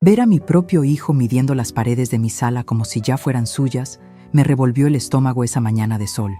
Ver a mi propio hijo midiendo las paredes de mi sala como si ya fueran suyas, me revolvió el estómago esa mañana de sol.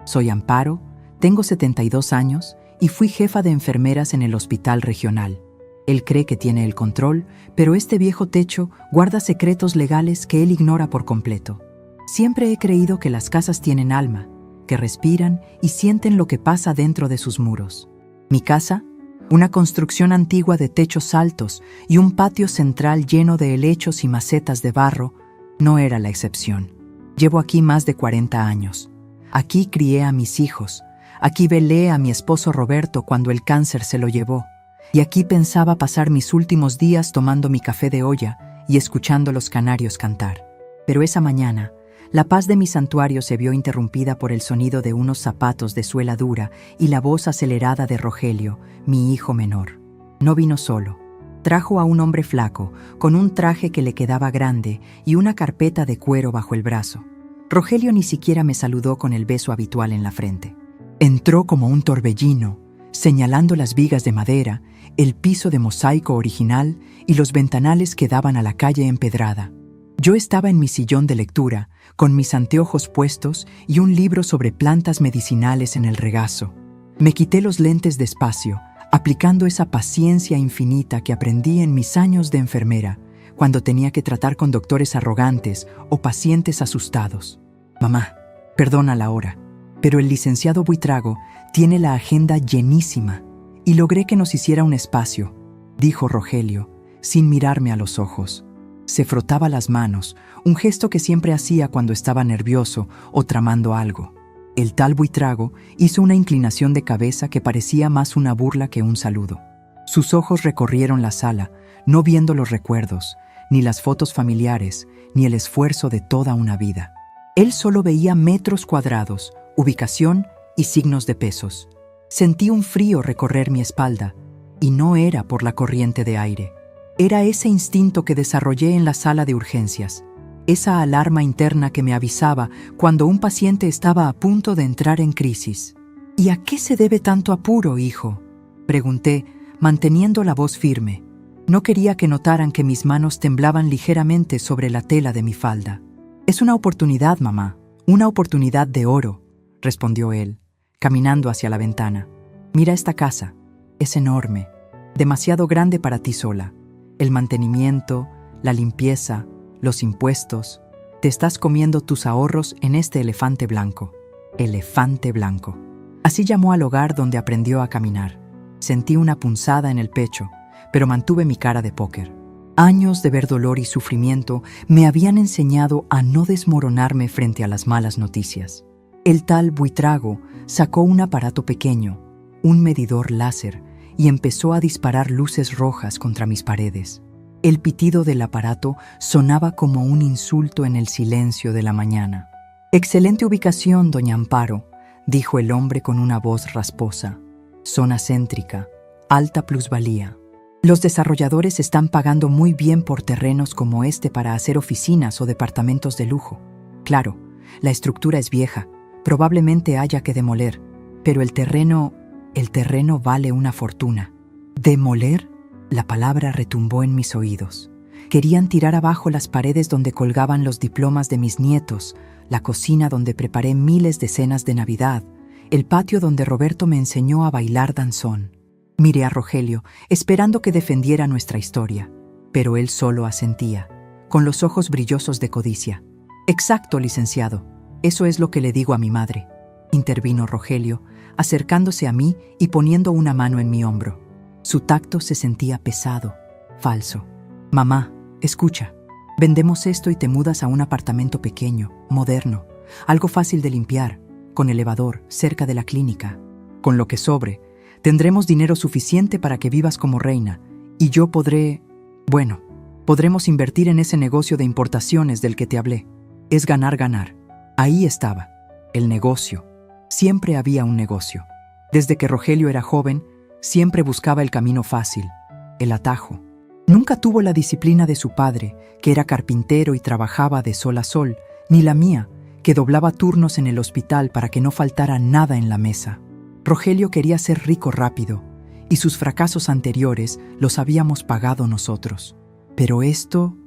Soy Amparo, tengo 72 años y fui jefa de enfermeras en el hospital regional. Él cree que tiene el control, pero este viejo techo guarda secretos legales que él ignora por completo. Siempre he creído que las casas tienen alma, que respiran y sienten lo que pasa dentro de sus muros. Mi casa, una construcción antigua de techos altos y un patio central lleno de helechos y macetas de barro, no era la excepción. Llevo aquí más de 40 años. Aquí crié a mis hijos. Aquí velé a mi esposo Roberto cuando el cáncer se lo llevó. Y aquí pensaba pasar mis últimos días tomando mi café de olla y escuchando los canarios cantar. Pero esa mañana, la paz de mi santuario se vio interrumpida por el sonido de unos zapatos de suela dura y la voz acelerada de Rogelio, mi hijo menor. No vino solo. Trajo a un hombre flaco, con un traje que le quedaba grande y una carpeta de cuero bajo el brazo. Rogelio ni siquiera me saludó con el beso habitual en la frente. Entró como un torbellino, señalando las vigas de madera, el piso de mosaico original y los ventanales que daban a la calle empedrada. Yo estaba en mi sillón de lectura, con mis anteojos puestos y un libro sobre plantas medicinales en el regazo. Me quité los lentes despacio, aplicando esa paciencia infinita que aprendí en mis años de enfermera, cuando tenía que tratar con doctores arrogantes o pacientes asustados. Mamá, perdona la hora, pero el licenciado Buitrago tiene la agenda llenísima y logré que nos hiciera un espacio, dijo Rogelio, sin mirarme a los ojos. Se frotaba las manos, un gesto que siempre hacía cuando estaba nervioso o tramando algo. El tal Buitrago hizo una inclinación de cabeza que parecía más una burla que un saludo. Sus ojos recorrieron la sala, no viendo los recuerdos, ni las fotos familiares, ni el esfuerzo de toda una vida. Él solo veía metros cuadrados, ubicación y signos de pesos. Sentí un frío recorrer mi espalda, y no era por la corriente de aire. Era ese instinto que desarrollé en la sala de urgencias, esa alarma interna que me avisaba cuando un paciente estaba a punto de entrar en crisis. ¿Y a qué se debe tanto apuro, hijo?, pregunté, manteniendo la voz firme. No quería que notaran que mis manos temblaban ligeramente sobre la tela de mi falda. «Es una oportunidad, mamá, una oportunidad de oro», respondió él, caminando hacia la ventana. «Mira esta casa, es enorme, demasiado grande para ti sola. El mantenimiento, la limpieza, los impuestos. Te estás comiendo tus ahorros en este elefante blanco». Elefante blanco. Así llamó al hogar donde aprendió a caminar. Sentí una punzada en el pecho, pero mantuve mi cara de póker. Años de ver dolor y sufrimiento me habían enseñado a no desmoronarme frente a las malas noticias. El tal Buitrago sacó un aparato pequeño, un medidor láser, y empezó a disparar luces rojas contra mis paredes. El pitido del aparato sonaba como un insulto en el silencio de la mañana. «Excelente ubicación, doña Amparo», dijo el hombre con una voz rasposa. «Zona céntrica, alta plusvalía. Los desarrolladores están pagando muy bien por terrenos como este para hacer oficinas o departamentos de lujo. Claro, la estructura es vieja, probablemente haya que demoler, pero el terreno vale una fortuna». ¿Demoler? La palabra retumbó en mis oídos. Querían tirar abajo las paredes donde colgaban los diplomas de mis nietos, la cocina donde preparé miles de cenas de Navidad, el patio donde Roberto me enseñó a bailar danzón. Miré a Rogelio, esperando que defendiera nuestra historia, pero él solo asentía, con los ojos brillosos de codicia. «Exacto, licenciado. Eso es lo que le digo a mi madre», intervino Rogelio, acercándose a mí y poniendo una mano en mi hombro. Su tacto se sentía pesado, falso. «Mamá, escucha. Vendemos esto y te mudas a un apartamento pequeño, moderno, algo fácil de limpiar, con elevador, cerca de la clínica. Con lo que sobre, tendremos dinero suficiente para que vivas como reina, y yo podremos invertir en ese negocio de importaciones del que te hablé. Es ganar, ganar». Ahí estaba, el negocio. Siempre había un negocio. Desde que Rogelio era joven, siempre buscaba el camino fácil, el atajo. Nunca tuvo la disciplina de su padre, que era carpintero y trabajaba de sol a sol, ni la mía, que doblaba turnos en el hospital para que no faltara nada en la mesa. Rogelio quería ser rico rápido, y sus fracasos anteriores los habíamos pagado nosotros. Pero esto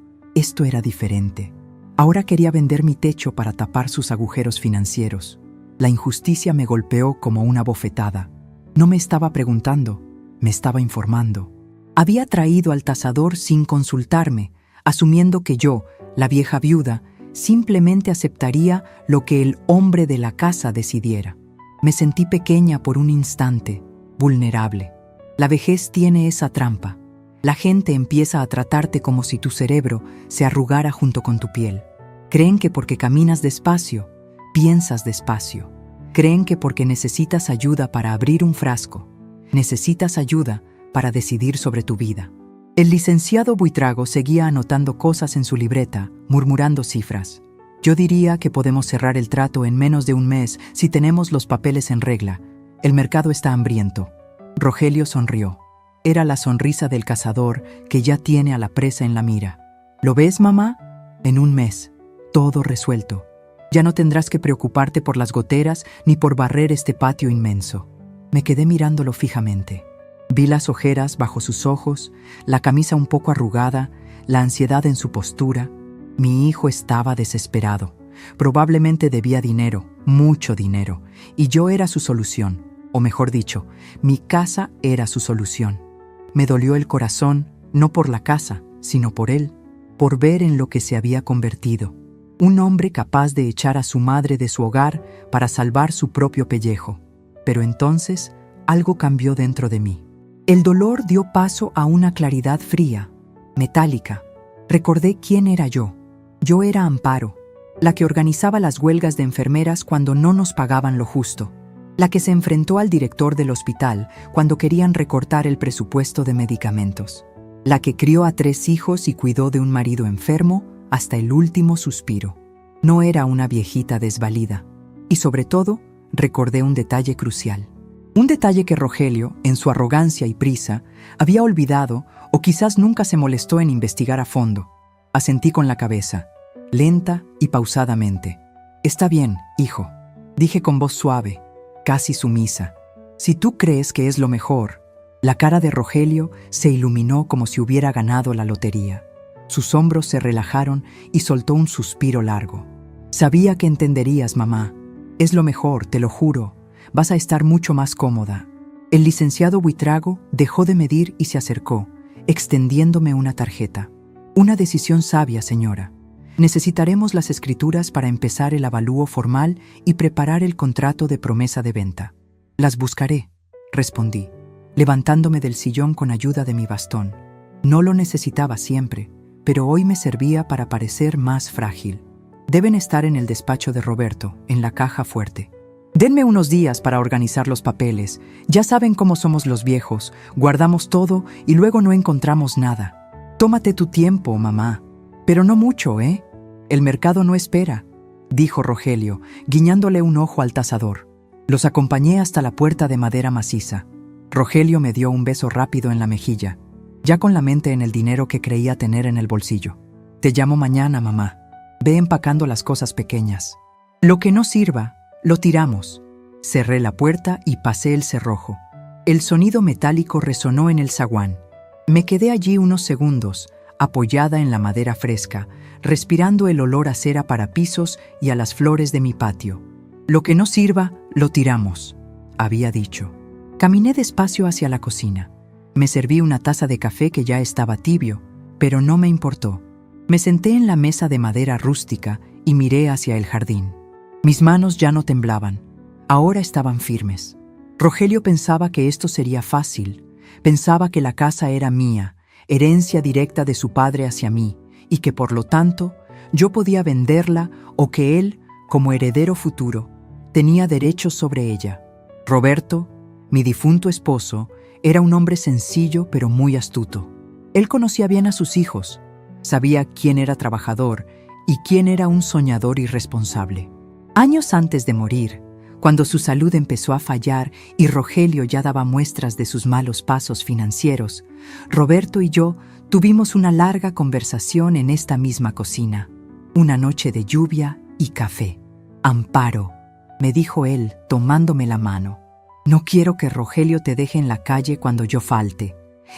era diferente. Ahora quería vender mi techo para tapar sus agujeros financieros. La injusticia me golpeó como una bofetada. No me estaba preguntando, me estaba informando. Había traído al tasador sin consultarme, asumiendo que yo, la vieja viuda, simplemente aceptaría lo que el hombre de la casa decidiera. Me sentí pequeña por un instante, vulnerable. La vejez tiene esa trampa. La gente empieza a tratarte como si tu cerebro se arrugara junto con tu piel. Creen que porque caminas despacio, piensas despacio. Creen que porque necesitas ayuda para abrir un frasco, necesitas ayuda para decidir sobre tu vida. El licenciado Buitrago seguía anotando cosas en su libreta, murmurando cifras. Yo diría que podemos cerrar el trato en menos de un mes si tenemos los papeles en regla. El mercado está hambriento. Rogelio sonrió. Era la sonrisa del cazador que ya tiene a la presa en la mira. ¿Lo ves, mamá? En un mes, todo resuelto. Ya no tendrás que preocuparte por las goteras ni por barrer este patio inmenso. Me quedé mirándolo fijamente. Vi las ojeras bajo sus ojos, la camisa un poco arrugada, la ansiedad en su postura. Mi hijo estaba desesperado. Probablemente debía dinero, mucho dinero, y yo era su solución, o mejor dicho, mi casa era su solución. Me dolió el corazón, no por la casa, sino por él, por ver en lo que se había convertido. Un hombre capaz de echar a su madre de su hogar para salvar su propio pellejo. Pero entonces, algo cambió dentro de mí. El dolor dio paso a una claridad fría, metálica. Recordé quién era yo. Yo era Amparo, la que organizaba las huelgas de enfermeras cuando no nos pagaban lo justo, la que se enfrentó al director del hospital cuando querían recortar el presupuesto de medicamentos, la que crió a 3 hijos y cuidó de un marido enfermo hasta el último suspiro. No era una viejita desvalida. Y sobre todo, recordé un detalle crucial. Un detalle que Rogelio, en su arrogancia y prisa, había olvidado o quizás nunca se molestó en investigar a fondo. Asentí con la cabeza, lenta y pausadamente. «Está bien, hijo», dije con voz suave, casi sumisa. «Si tú crees que es lo mejor». La cara de Rogelio se iluminó como si hubiera ganado la lotería. Sus hombros se relajaron y soltó un suspiro largo. «Sabía que entenderías, mamá. Es lo mejor, te lo juro. Vas a estar mucho más cómoda». El licenciado Buitrago dejó de medir y se acercó, extendiéndome una tarjeta. «Una decisión sabia, señora. Necesitaremos las escrituras para empezar el avalúo formal y preparar el contrato de promesa de venta». «Las buscaré», respondí, levantándome del sillón con ayuda de mi bastón. No lo necesitaba siempre, pero hoy me servía para parecer más frágil. «Deben estar en el despacho de Roberto, en la caja fuerte. Denme unos días para organizar los papeles. Ya saben cómo somos los viejos, guardamos todo y luego no encontramos nada. Tómate tu tiempo, mamá. Pero no mucho, ¿eh? El mercado no espera», dijo Rogelio, guiñándole un ojo al tasador. Los acompañé hasta la puerta de madera maciza. Rogelio me dio un beso rápido en la mejilla, ya con la mente en el dinero que creía tener en el bolsillo. «Te llamo mañana, mamá. Ve empacando las cosas pequeñas. Lo que no sirva, lo tiramos». Cerré la puerta y pasé el cerrojo. El sonido metálico resonó en el zaguán. Me quedé allí unos segundos, apoyada en la madera fresca, respirando el olor a cera para pisos y a las flores de mi patio. «Lo que no sirva, lo tiramos», había dicho. Caminé despacio hacia la cocina. Me serví una taza de café que ya estaba tibio, pero no me importó. Me senté en la mesa de madera rústica y miré hacia el jardín. Mis manos ya no temblaban, ahora estaban firmes. Rogelio pensaba que esto sería fácil. Pensaba que la casa era mía, herencia directa de su padre hacia mí, y que por lo tanto yo podía venderla o que él, como heredero futuro, tenía derechos sobre ella. Roberto, mi difunto esposo, era un hombre sencillo pero muy astuto. Él conocía bien a sus hijos, sabía quién era trabajador y quién era un soñador irresponsable. Años antes de morir, cuando su salud empezó a fallar y Rogelio ya daba muestras de sus malos pasos financieros, Roberto y yo tuvimos una larga conversación en esta misma cocina. Una noche de lluvia y café. «Amparo», me dijo él, tomándome la mano, «no quiero que Rogelio te deje en la calle cuando yo falte.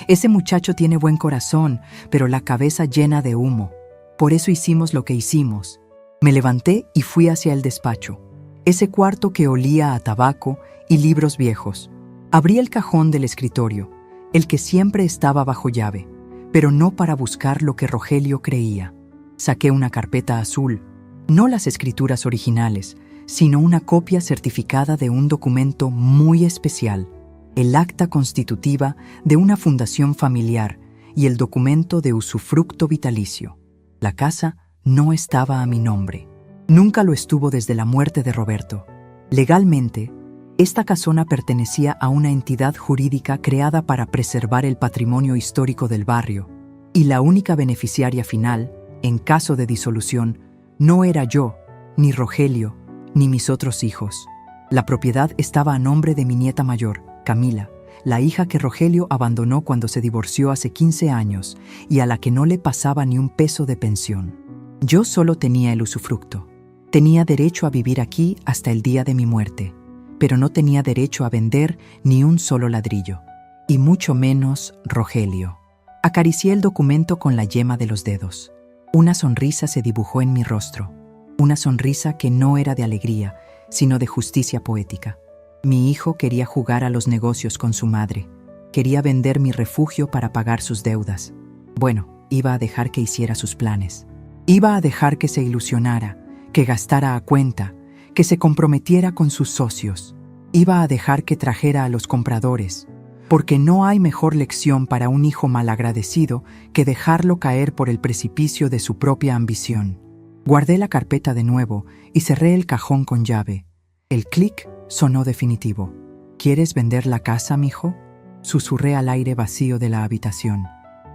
Ese muchacho tiene buen corazón, pero la cabeza llena de humo. Por eso hicimos lo que hicimos. Me levanté y fui hacia el despacho. Ese cuarto que olía a tabaco y libros viejos. Abrí el cajón del escritorio, el que siempre estaba bajo llave, pero no para buscar lo que Rogelio creía. Saqué una carpeta azul, no las escrituras originales, sino una copia certificada de un documento muy especial, el acta constitutiva de una fundación familiar y el documento de usufructo vitalicio. La casa no estaba a mi nombre. Nunca lo estuvo desde la muerte de Roberto. Legalmente, esta casona pertenecía a una entidad jurídica creada para preservar el patrimonio histórico del barrio, y la única beneficiaria final, en caso de disolución, no era yo, ni Rogelio, ni mis otros hijos. La propiedad estaba a nombre de mi nieta mayor, Camila, la hija que Rogelio abandonó cuando se divorció hace 15 años y a la que no le pasaba ni un peso de pensión. Yo solo tenía el usufructo. Tenía derecho a vivir aquí hasta el día de mi muerte, pero no tenía derecho a vender ni un solo ladrillo, y mucho menos Rogelio. Acaricié el documento con la yema de los dedos. Una sonrisa se dibujó en mi rostro, una sonrisa que no era de alegría, sino de justicia poética. Mi hijo quería jugar a los negocios con su madre, quería vender mi refugio para pagar sus deudas. Bueno, iba a dejar que hiciera sus planes. Iba a dejar que se ilusionara, que gastara a cuenta, que se comprometiera con sus socios. Iba a dejar que trajera a los compradores, porque no hay mejor lección para un hijo malagradecido que dejarlo caer por el precipicio de su propia ambición. Guardé la carpeta de nuevo y cerré el cajón con llave. El clic sonó definitivo. ¿Quieres vender la casa, mijo? Susurré al aire vacío de la habitación.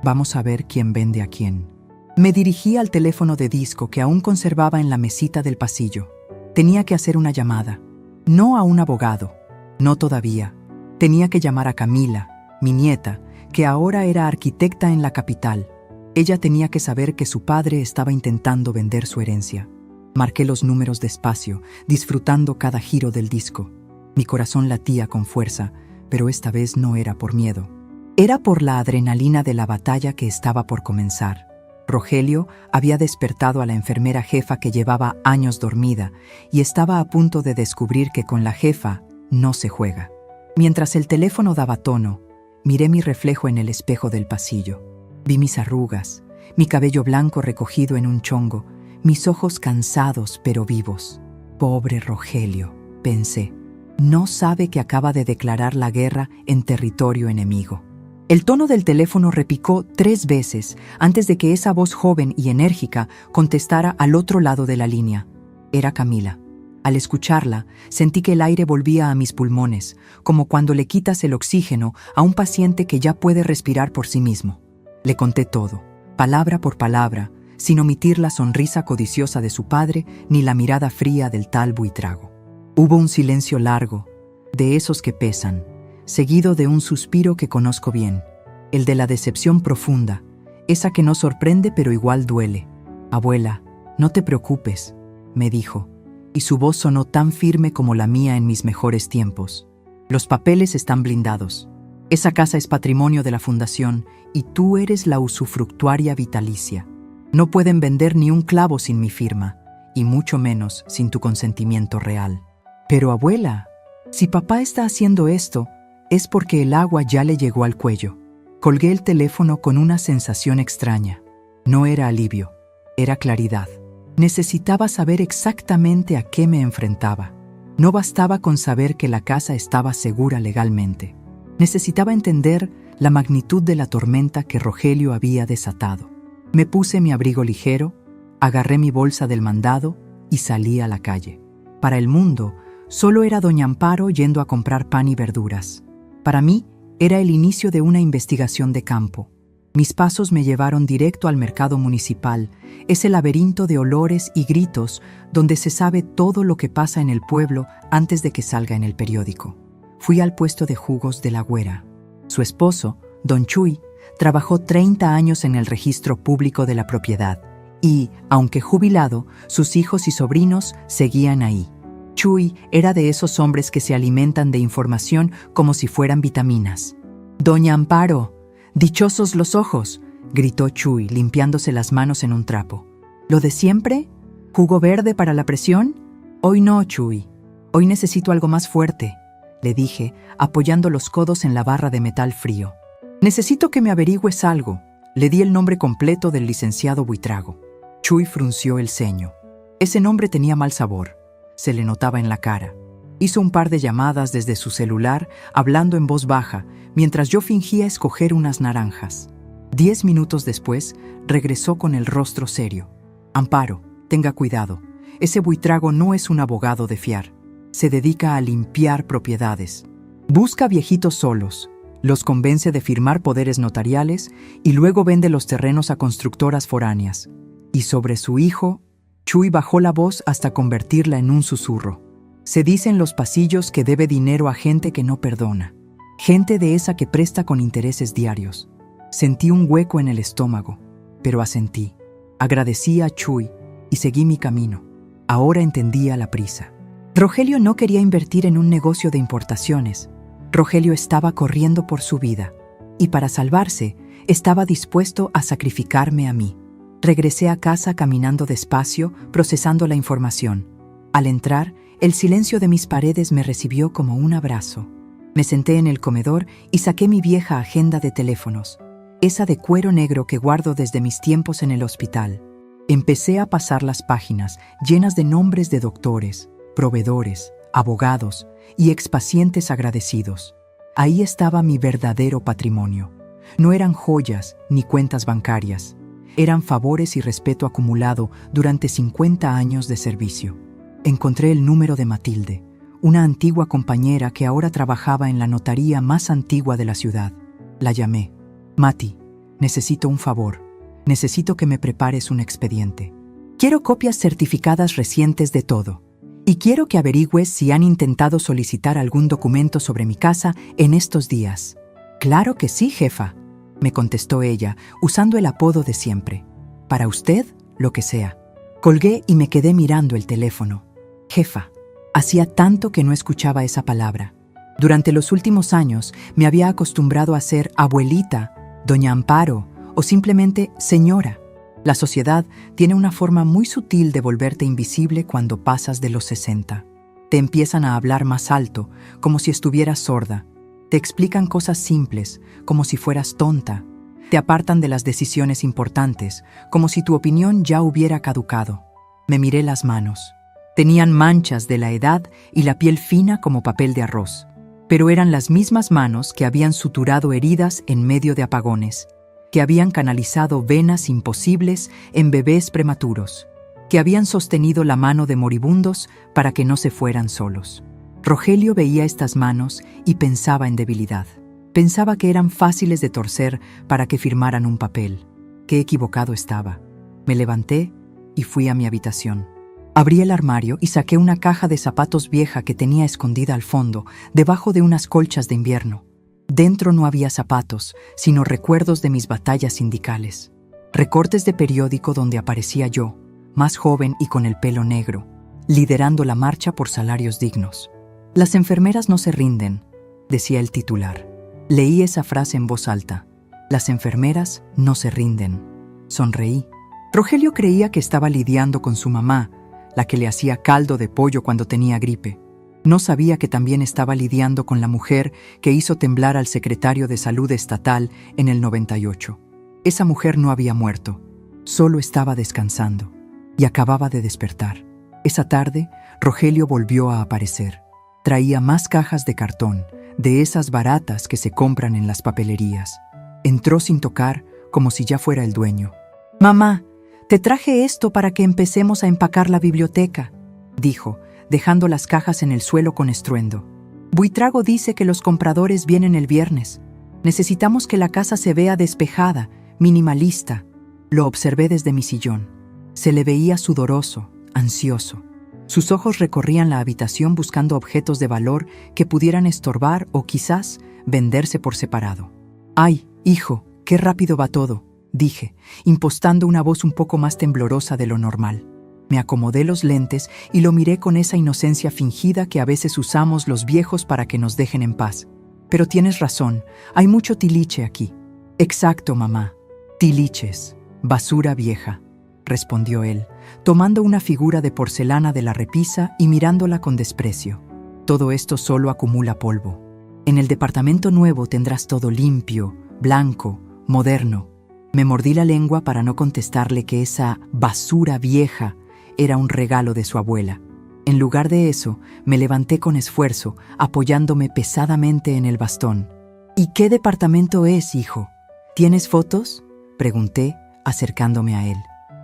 Vamos a ver quién vende a quién. Me dirigí al teléfono de disco que aún conservaba en la mesita del pasillo. Tenía que hacer una llamada. No a un abogado. No todavía. Tenía que llamar a Camila, mi nieta, que ahora era arquitecta en la capital. Ella tenía que saber que su padre estaba intentando vender su herencia. Marqué los números despacio, disfrutando cada giro del disco. Mi corazón latía con fuerza, pero esta vez no era por miedo. Era por la adrenalina de la batalla que estaba por comenzar. Rogelio había despertado a la enfermera jefa que llevaba años dormida y estaba a punto de descubrir que con la jefa no se juega. Mientras el teléfono daba tono, miré mi reflejo en el espejo del pasillo. Vi mis arrugas, mi cabello blanco recogido en un chongo, mis ojos cansados pero vivos. Pobre Rogelio, pensé, no sabe que acaba de declarar la guerra en territorio enemigo. El tono del teléfono repicó 3 veces antes de que esa voz joven y enérgica contestara al otro lado de la línea. Era Camila. Al escucharla, sentí que el aire volvía a mis pulmones, como cuando le quitas el oxígeno a un paciente que ya puede respirar por sí mismo. Le conté todo, palabra por palabra, sin omitir la sonrisa codiciosa de su padre ni la mirada fría del tal Buitrago. Hubo un silencio largo, de esos que pesan, seguido de un suspiro que conozco bien, el de la decepción profunda, esa que no sorprende pero igual duele. «Abuela, no te preocupes», me dijo, y su voz sonó tan firme como la mía en mis mejores tiempos. «Los papeles están blindados. Esa casa es patrimonio de la fundación y tú eres la usufructuaria vitalicia. No pueden vender ni un clavo sin mi firma, y mucho menos sin tu consentimiento real». «Pero abuela, si papá está haciendo esto, es porque el agua ya le llegó al cuello». Colgué el teléfono con una sensación extraña. No era alivio, era claridad. Necesitaba saber exactamente a qué me enfrentaba. No bastaba con saber que la casa estaba segura legalmente. Necesitaba entender la magnitud de la tormenta que Rogelio había desatado. Me puse mi abrigo ligero, agarré mi bolsa del mandado y salí a la calle. Para el mundo, solo era doña Amparo yendo a comprar pan y verduras. Para mí, era el inicio de una investigación de campo. Mis pasos me llevaron directo al mercado municipal, ese laberinto de olores y gritos donde se sabe todo lo que pasa en el pueblo antes de que salga en el periódico. Fui al puesto de jugos de la Güera. Su esposo, don Chuy, trabajó 30 años en el registro público de la propiedad y, aunque jubilado, sus hijos y sobrinos seguían ahí. Chuy era de esos hombres que se alimentan de información como si fueran vitaminas. «Doña Amparo, «Dichosos los ojos», gritó Chuy, limpiándose las manos en un trapo. «¿Lo de siempre? ¿Jugo verde para la presión?» «Hoy no, Chuy. Hoy necesito algo más fuerte», le dije, apoyando los codos en la barra de metal frío. «Necesito que me averigües algo». Le di el nombre completo del licenciado Buitrago. Chuy frunció el ceño. Ese nombre tenía mal sabor. Se le notaba en la cara. Hizo un par de llamadas desde su celular, hablando en voz baja, mientras yo fingía escoger unas naranjas. 10 minutos después, regresó con el rostro serio. «Amparo, tenga cuidado. Ese Buitrago no es un abogado de fiar. Se dedica a limpiar propiedades. Busca viejitos solos, los convence de firmar poderes notariales y luego vende los terrenos a constructoras foráneas. Y sobre su hijo, Chuy bajó la voz hasta convertirla en un susurro. Se dice en los pasillos que debe dinero a gente que no perdona. Gente de esa que presta con intereses diarios. Sentí un hueco en el estómago, pero asentí. Agradecí a Chuy y seguí mi camino. Ahora entendía la prisa. Rogelio no quería invertir en un negocio de importaciones. Rogelio estaba corriendo por su vida, y para salvarse, estaba dispuesto a sacrificarme a mí. Regresé a casa caminando despacio, procesando la información. Al entrar, el silencio de mis paredes me recibió como un abrazo. Me senté en el comedor y saqué mi vieja agenda de teléfonos, esa de cuero negro que guardo desde mis tiempos en el hospital. Empecé a pasar las páginas, llenas de nombres de doctores, proveedores, abogados y expacientes agradecidos. Ahí estaba mi verdadero patrimonio. No eran joyas ni cuentas bancarias. Eran favores y respeto acumulado durante 50 años de servicio. Encontré el número de Matilde, una antigua compañera que ahora trabajaba en la notaría más antigua de la ciudad. La llamé. «Mati, necesito un favor. Necesito que me prepares un expediente. Quiero copias certificadas recientes de todo. Y quiero que averigües si han intentado solicitar algún documento sobre mi casa en estos días». «Claro que sí, jefa», me contestó ella, usando el apodo de siempre. «Para usted, lo que sea». Colgué y me quedé mirando el teléfono. Jefa. Hacía tanto que no escuchaba esa palabra. Durante los últimos años me había acostumbrado a ser abuelita, doña Amparo o simplemente señora. La sociedad tiene una forma muy sutil de volverte invisible cuando pasas de los 60. Te empiezan a hablar más alto, como si estuvieras sorda. Te explican cosas simples, como si fueras tonta. Te apartan de las decisiones importantes, como si tu opinión ya hubiera caducado. Me miré las manos. Tenían manchas de la edad y la piel fina como papel de arroz. Pero eran las mismas manos que habían suturado heridas en medio de apagones, que habían canalizado venas imposibles en bebés prematuros, que habían sostenido la mano de moribundos para que no se fueran solos. Rogelio veía estas manos y pensaba en debilidad. Pensaba que eran fáciles de torcer para que firmaran un papel. Qué equivocado estaba. Me levanté y fui a mi habitación. Abrí el armario y saqué una caja de zapatos vieja que tenía escondida al fondo, debajo de unas colchas de invierno. Dentro no había zapatos, sino recuerdos de mis batallas sindicales. Recortes de periódico donde aparecía yo, más joven y con el pelo negro, liderando la marcha por salarios dignos. «Las enfermeras no se rinden», decía el titular. Leí esa frase en voz alta. «Las enfermeras no se rinden». Sonreí. Rogelio creía que estaba lidiando con su mamá, la que le hacía caldo de pollo cuando tenía gripe. No sabía que también estaba lidiando con la mujer que hizo temblar al secretario de Salud Estatal en el 98. Esa mujer no había muerto, solo estaba descansando y acababa de despertar. Esa tarde, Rogelio volvió a aparecer. Traía más cajas de cartón, de esas baratas que se compran en las papelerías. Entró sin tocar, como si ya fuera el dueño. «Mamá, te traje esto para que empecemos a empacar la biblioteca», dijo, dejando las cajas en el suelo con estruendo. «Buitrago dice que los compradores vienen el viernes. Necesitamos que la casa se vea despejada, minimalista». Lo observé desde mi sillón. Se le veía sudoroso, ansioso. Sus ojos recorrían la habitación buscando objetos de valor que pudieran estorbar o quizás venderse por separado. «Ay, hijo, qué rápido va todo», dije, impostando una voz un poco más temblorosa de lo normal. Me acomodé los lentes y lo miré con esa inocencia fingida que a veces usamos los viejos para que nos dejen en paz. «Pero tienes razón, hay mucho tiliche aquí». Exacto, mamá. Tiliches, basura vieja, respondió él, tomando una figura de porcelana de la repisa y mirándola con desprecio. Todo esto solo acumula polvo. En el departamento nuevo tendrás todo limpio, blanco, moderno. Me mordí la lengua para no contestarle que esa basura vieja era un regalo de su abuela. En lugar de eso, me levanté con esfuerzo, apoyándome pesadamente en el bastón. ¿Y qué departamento es, hijo? ¿Tienes fotos?, pregunté, acercándome a él.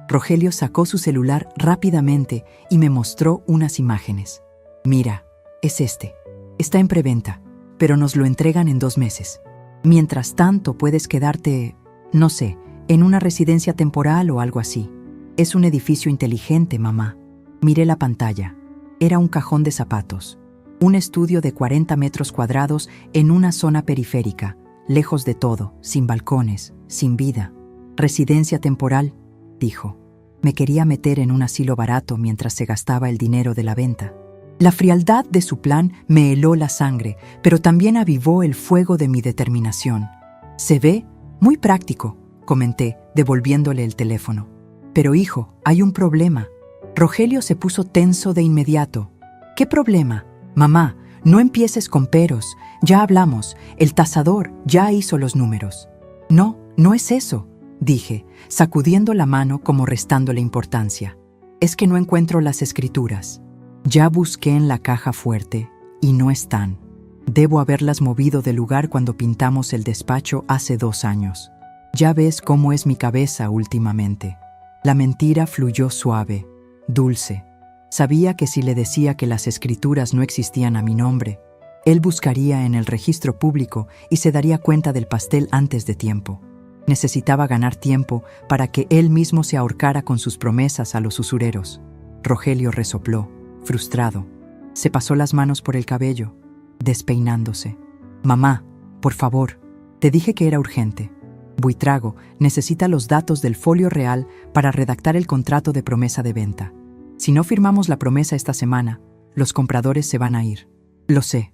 Rogelio sacó su celular rápidamente y me mostró unas imágenes. Mira, es este. Está en preventa, pero nos lo entregan en 2 meses. Mientras tanto, puedes quedarte, no sé, en una residencia temporal o algo así. Es un edificio inteligente, mamá. Miré la pantalla. Era un cajón de zapatos. Un estudio de 40 metros cuadrados en una zona periférica, lejos de todo, sin balcones, sin vida. Residencia temporal, dijo. Me quería meter en un asilo barato mientras se gastaba el dinero de la venta. La frialdad de su plan me heló la sangre, pero también avivó el fuego de mi determinación. Se ve muy práctico, comenté, devolviéndole el teléfono. Pero hijo, hay un problema. Rogelio se puso tenso de inmediato. ¿Qué problema? Mamá, no empieces con peros. Ya hablamos. El tasador ya hizo los números. No, no es eso, dije, sacudiendo la mano como restándole importancia. Es que no encuentro las escrituras. Ya busqué en la caja fuerte y no están. Debo haberlas movido del lugar cuando pintamos el despacho hace 2 años. Ya ves cómo es mi cabeza últimamente. La mentira fluyó suave, dulce. Sabía que si le decía que las escrituras no existían a mi nombre, él buscaría en el registro público y se daría cuenta del pastel antes de tiempo. Necesitaba ganar tiempo para que él mismo se ahorcara con sus promesas a los usureros. Rogelio resopló, frustrado. Se pasó las manos por el cabello, despeinándose. Mamá, por favor, te dije que era urgente. Buitrago necesita los datos del folio real para redactar el contrato de promesa de venta. Si no firmamos la promesa esta semana, los compradores se van a ir. Lo sé.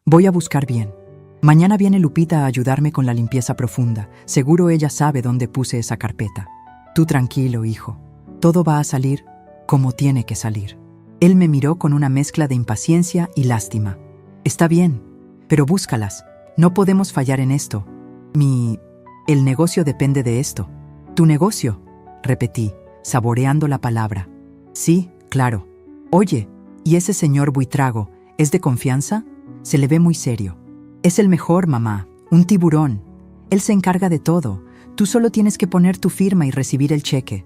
Voy a buscar bien. Mañana viene Lupita a ayudarme con la limpieza profunda. Seguro ella sabe dónde puse esa carpeta. Tú tranquilo, hijo. Todo va a salir como tiene que salir. Él me miró con una mezcla de impaciencia y lástima. Está bien, pero búscalas. No podemos fallar en esto. El negocio depende de esto. ¿Tu negocio?, repetí, saboreando la palabra. Sí, claro. Oye, ¿y ese señor Buitrago es de confianza? Se le ve muy serio. Es el mejor, mamá. Un tiburón. Él se encarga de todo. Tú solo tienes que poner tu firma y recibir el cheque.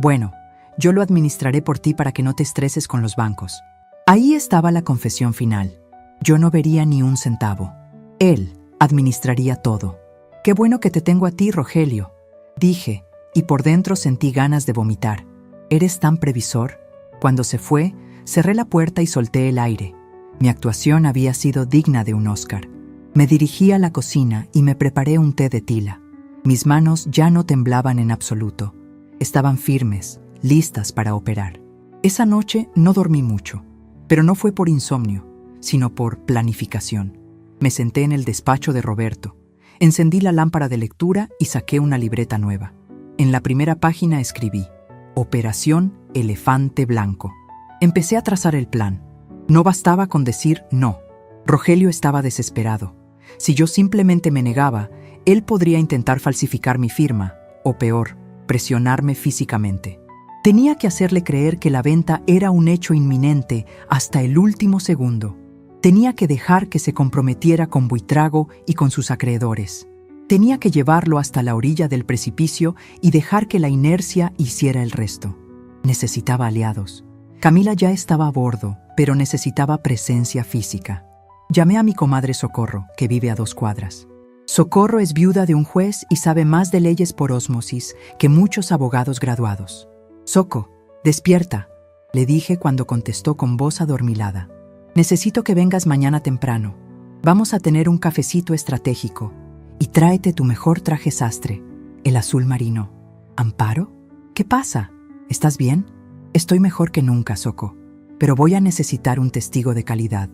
Bueno, yo lo administraré por ti para que no te estreses con los bancos. Ahí estaba la confesión final. Yo no vería ni un centavo. Él administraría todo. Qué bueno que te tengo a ti, Rogelio, dije, y por dentro sentí ganas de vomitar. ¿Eres tan previsor? Cuando se fue, cerré la puerta y solté el aire. Mi actuación había sido digna de un Oscar. Me dirigí a la cocina y me preparé un té de tila. Mis manos ya no temblaban en absoluto. Estaban firmes, listas para operar. Esa noche no dormí mucho, pero no fue por insomnio, sino por planificación. Me senté en el despacho de Roberto. Encendí la lámpara de lectura y saqué una libreta nueva. En la primera página escribí: Operación Elefante Blanco. Empecé a trazar el plan. No bastaba con decir no. Rogelio estaba desesperado. Si yo simplemente me negaba, él podría intentar falsificar mi firma, o peor, presionarme físicamente. Tenía que hacerle creer que la venta era un hecho inminente hasta el último segundo. Tenía que dejar que se comprometiera con Buitrago y con sus acreedores. Tenía que llevarlo hasta la orilla del precipicio y dejar que la inercia hiciera el resto. Necesitaba aliados. Camila ya estaba a bordo, pero necesitaba presencia física. Llamé a mi comadre Socorro, que vive a 2 cuadras. Socorro es viuda de un juez y sabe más de leyes por ósmosis que muchos abogados graduados. «Soco, despierta», le dije cuando contestó con voz adormilada. «Necesito que vengas mañana temprano. Vamos a tener un cafecito estratégico. Y tráete tu mejor traje sastre, el azul marino». «¿Amparo? ¿Qué pasa? ¿Estás bien?» «Estoy mejor que nunca, Soco. Pero voy a necesitar un testigo de calidad.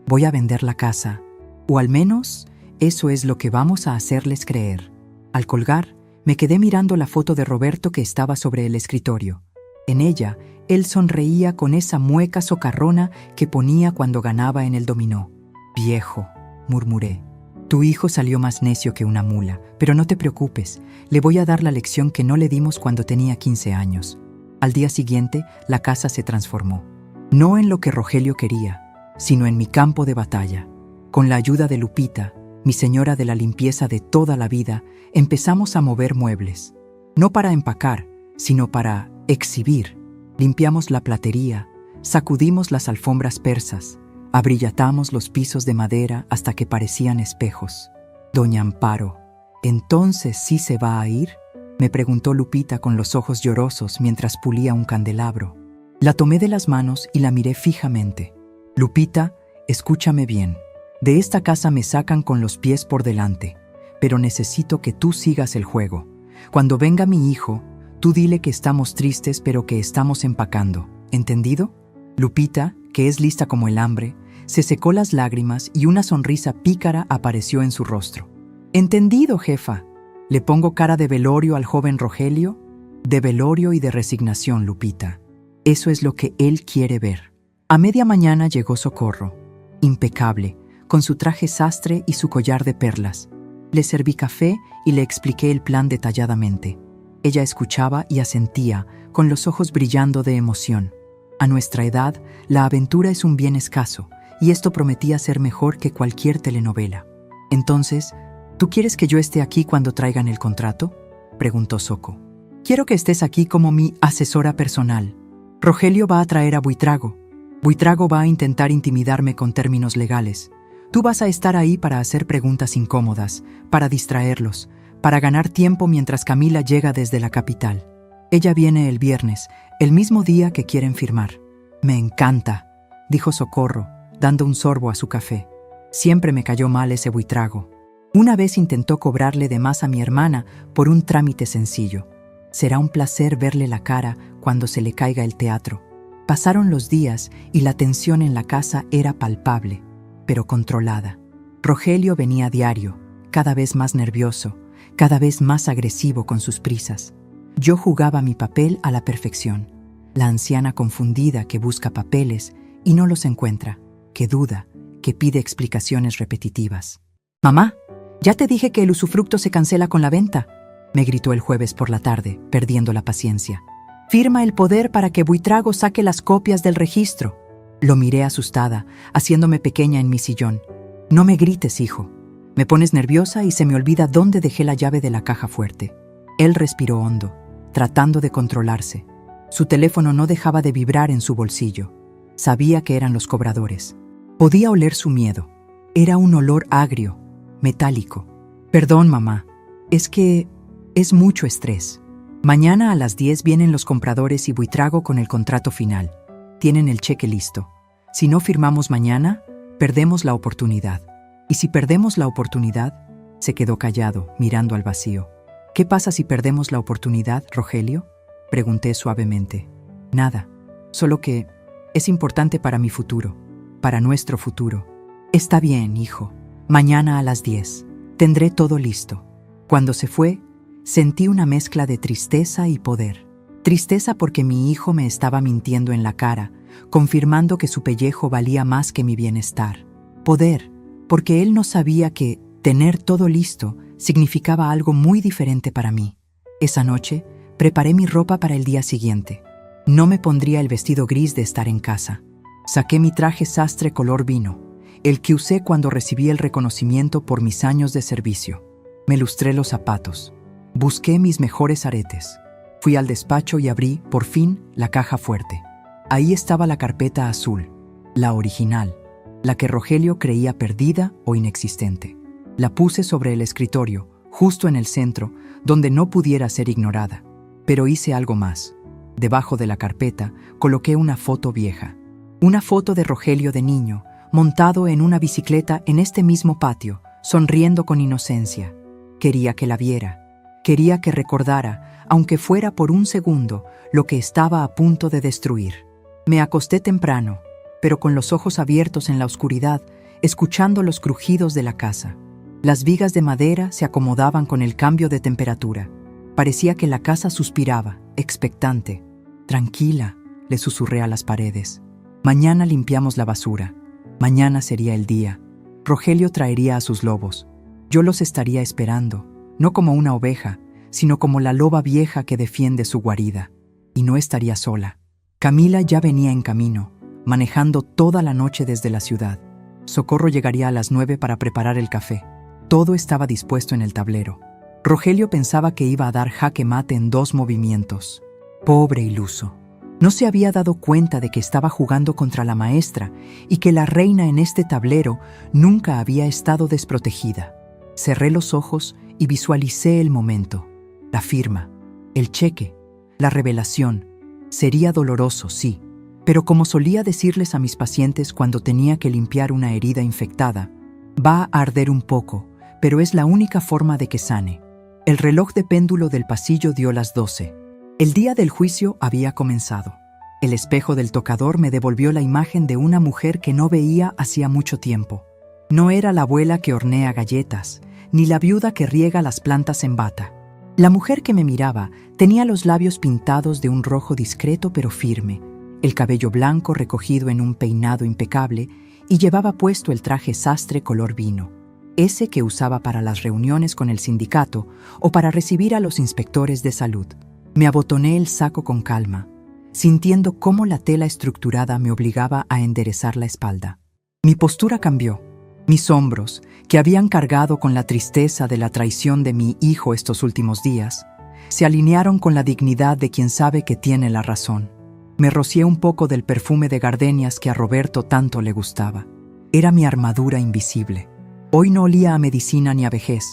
Voy a vender la casa. O al menos, eso es lo que vamos a hacerles creer. Al colgar, me quedé mirando la foto de Roberto que estaba sobre el escritorio. En ella, él sonreía con esa mueca socarrona que ponía cuando ganaba en el dominó. «Viejo», murmuré. «Tu hijo salió más necio que una mula, pero no te preocupes, le voy a dar la lección que no le dimos cuando tenía 15 años». Al día siguiente, la casa se transformó. No en lo que Rogelio quería, sino en mi campo de batalla. Con la ayuda de Lupita, mi señora de la limpieza de toda la vida, empezamos a mover muebles. No para empacar, sino para exhibir. Limpiamos la platería, sacudimos las alfombras persas, abrillatamos los pisos de madera hasta que parecían espejos. «Doña Amparo, ¿entonces sí se va a ir?», me preguntó Lupita con los ojos llorosos mientras pulía un candelabro. La tomé de las manos y la miré fijamente. «Lupita, escúchame bien. De esta casa me sacan con los pies por delante, pero necesito que tú sigas el juego. Cuando venga mi hijo, tú dile que estamos tristes pero que estamos empacando. ¿Entendido?». Lupita, que es lista como el hambre, se secó las lágrimas y una sonrisa pícara apareció en su rostro. «Entendido, jefa. ¿Le pongo cara de velorio al joven Rogelio?». «De velorio y de resignación, Lupita. Eso es lo que él quiere ver». A media mañana llegó Socorro, impecable, con su traje sastre y su collar de perlas. Le serví café y le expliqué el plan detalladamente. Ella escuchaba y asentía, con los ojos brillando de emoción. A nuestra edad, la aventura es un bien escaso, y esto prometía ser mejor que cualquier telenovela. «Entonces, ¿tú quieres que yo esté aquí cuando traigan el contrato?», preguntó Soco. «Quiero que estés aquí como mi asesora personal. Rogelio va a traer a Buitrago. Buitrago va a intentar intimidarme con términos legales. Tú vas a estar ahí para hacer preguntas incómodas, para distraerlos, para ganar tiempo mientras Camila llega desde la capital. Ella viene el viernes, el mismo día que quieren firmar». «Me encanta», dijo Socorro, dando un sorbo a su café. Siempre me cayó mal ese Buitrago. Una vez intentó cobrarle de más a mi hermana por un trámite sencillo. Será un placer verle la cara cuando se le caiga el teatro. Pasaron los días y la tensión en la casa era palpable, pero controlada. Rogelio venía a diario, cada vez más nervioso, cada vez más agresivo con sus prisas. Yo jugaba mi papel a la perfección. La anciana confundida que busca papeles y no los encuentra, que duda, que pide explicaciones repetitivas. «Mamá, ya te dije que el usufructo se cancela con la venta», me gritó el jueves por la tarde, perdiendo la paciencia. «Firma el poder para que Buitrago saque las copias del registro». Lo miré asustada, haciéndome pequeña en mi sillón. «No me grites, hijo. Me pones nerviosa y se me olvida dónde dejé la llave de la caja fuerte». Él respiró hondo, tratando de controlarse. Su teléfono no dejaba de vibrar en su bolsillo. Sabía que eran los cobradores. Podía oler su miedo. Era un olor agrio, metálico. «Perdón, mamá. Es que es mucho estrés. Mañana a las 10 vienen los compradores y Buitrago con el contrato final. Tienen el cheque listo. Si no firmamos mañana, perdemos la oportunidad. Y si perdemos la oportunidad…». Se quedó callado, mirando al vacío. «¿Qué pasa si perdemos la oportunidad, Rogelio?», pregunté suavemente. «Nada, solo que es importante para mi futuro, para nuestro futuro». «Está bien, hijo. Mañana a las 10. Tendré todo listo». Cuando se fue, sentí una mezcla de tristeza y poder. Tristeza porque mi hijo me estaba mintiendo en la cara, confirmando que su pellejo valía más que mi bienestar. Poder, porque él no sabía que tener todo listo significaba algo muy diferente para mí. Esa noche, preparé mi ropa para el día siguiente. No me pondría el vestido gris de estar en casa. Saqué mi traje sastre color vino, el que usé cuando recibí el reconocimiento por mis años de servicio. Me lustré los zapatos. Busqué mis mejores aretes. Fui al despacho y abrí, por fin, la caja fuerte. Ahí estaba la carpeta azul, la original, la que Rogelio creía perdida o inexistente. La puse sobre el escritorio, justo en el centro, donde no pudiera ser ignorada. Pero hice algo más. Debajo de la carpeta coloqué una foto vieja. Una foto de Rogelio de niño, montado en una bicicleta en este mismo patio, sonriendo con inocencia. Quería que la viera. Quería que recordara, aunque fuera por un segundo, lo que estaba a punto de destruir. Me acosté temprano, pero con los ojos abiertos en la oscuridad, escuchando los crujidos de la casa. Las vigas de madera se acomodaban con el cambio de temperatura. Parecía que la casa suspiraba, expectante. «Tranquila», le susurré a las paredes. «Mañana limpiamos la basura. Mañana sería el día. Rogelio traería a sus lobos. Yo los estaría esperando, no como una oveja, sino como la loba vieja que defiende su guarida. Y no estaría sola. Camila ya venía en camino, manejando toda la noche desde la ciudad. Socorro llegaría a las 9 para preparar el café. Todo estaba dispuesto en el tablero. Rogelio pensaba que iba a dar jaque mate en 2 movimientos. Pobre iluso. No se había dado cuenta de que estaba jugando contra la maestra y que la reina en este tablero nunca había estado desprotegida. Cerré los ojos y visualicé el momento. La firma, el cheque, la revelación. Sería doloroso, sí, pero como solía decirles a mis pacientes cuando tenía que limpiar una herida infectada, va a arder un poco, pero es la única forma de que sane. El reloj de péndulo del pasillo dio las 12. El día del juicio había comenzado. El espejo del tocador me devolvió la imagen de una mujer que no veía hacía mucho tiempo. No era la abuela que hornea galletas, ni la viuda que riega las plantas en bata. La mujer que me miraba tenía los labios pintados de un rojo discreto pero firme, el cabello blanco recogido en un peinado impecable y llevaba puesto el traje sastre color vino, ese que usaba para las reuniones con el sindicato o para recibir a los inspectores de salud. Me abotoné el saco con calma, sintiendo cómo la tela estructurada me obligaba a enderezar la espalda. Mi postura cambió. Mis hombros, que habían cargado con la tristeza de la traición de mi hijo estos últimos días, se alinearon con la dignidad de quien sabe que tiene la razón. Me rocié un poco del perfume de gardenias que a Roberto tanto le gustaba. Era mi armadura invisible. Hoy no olía a medicina ni a vejez.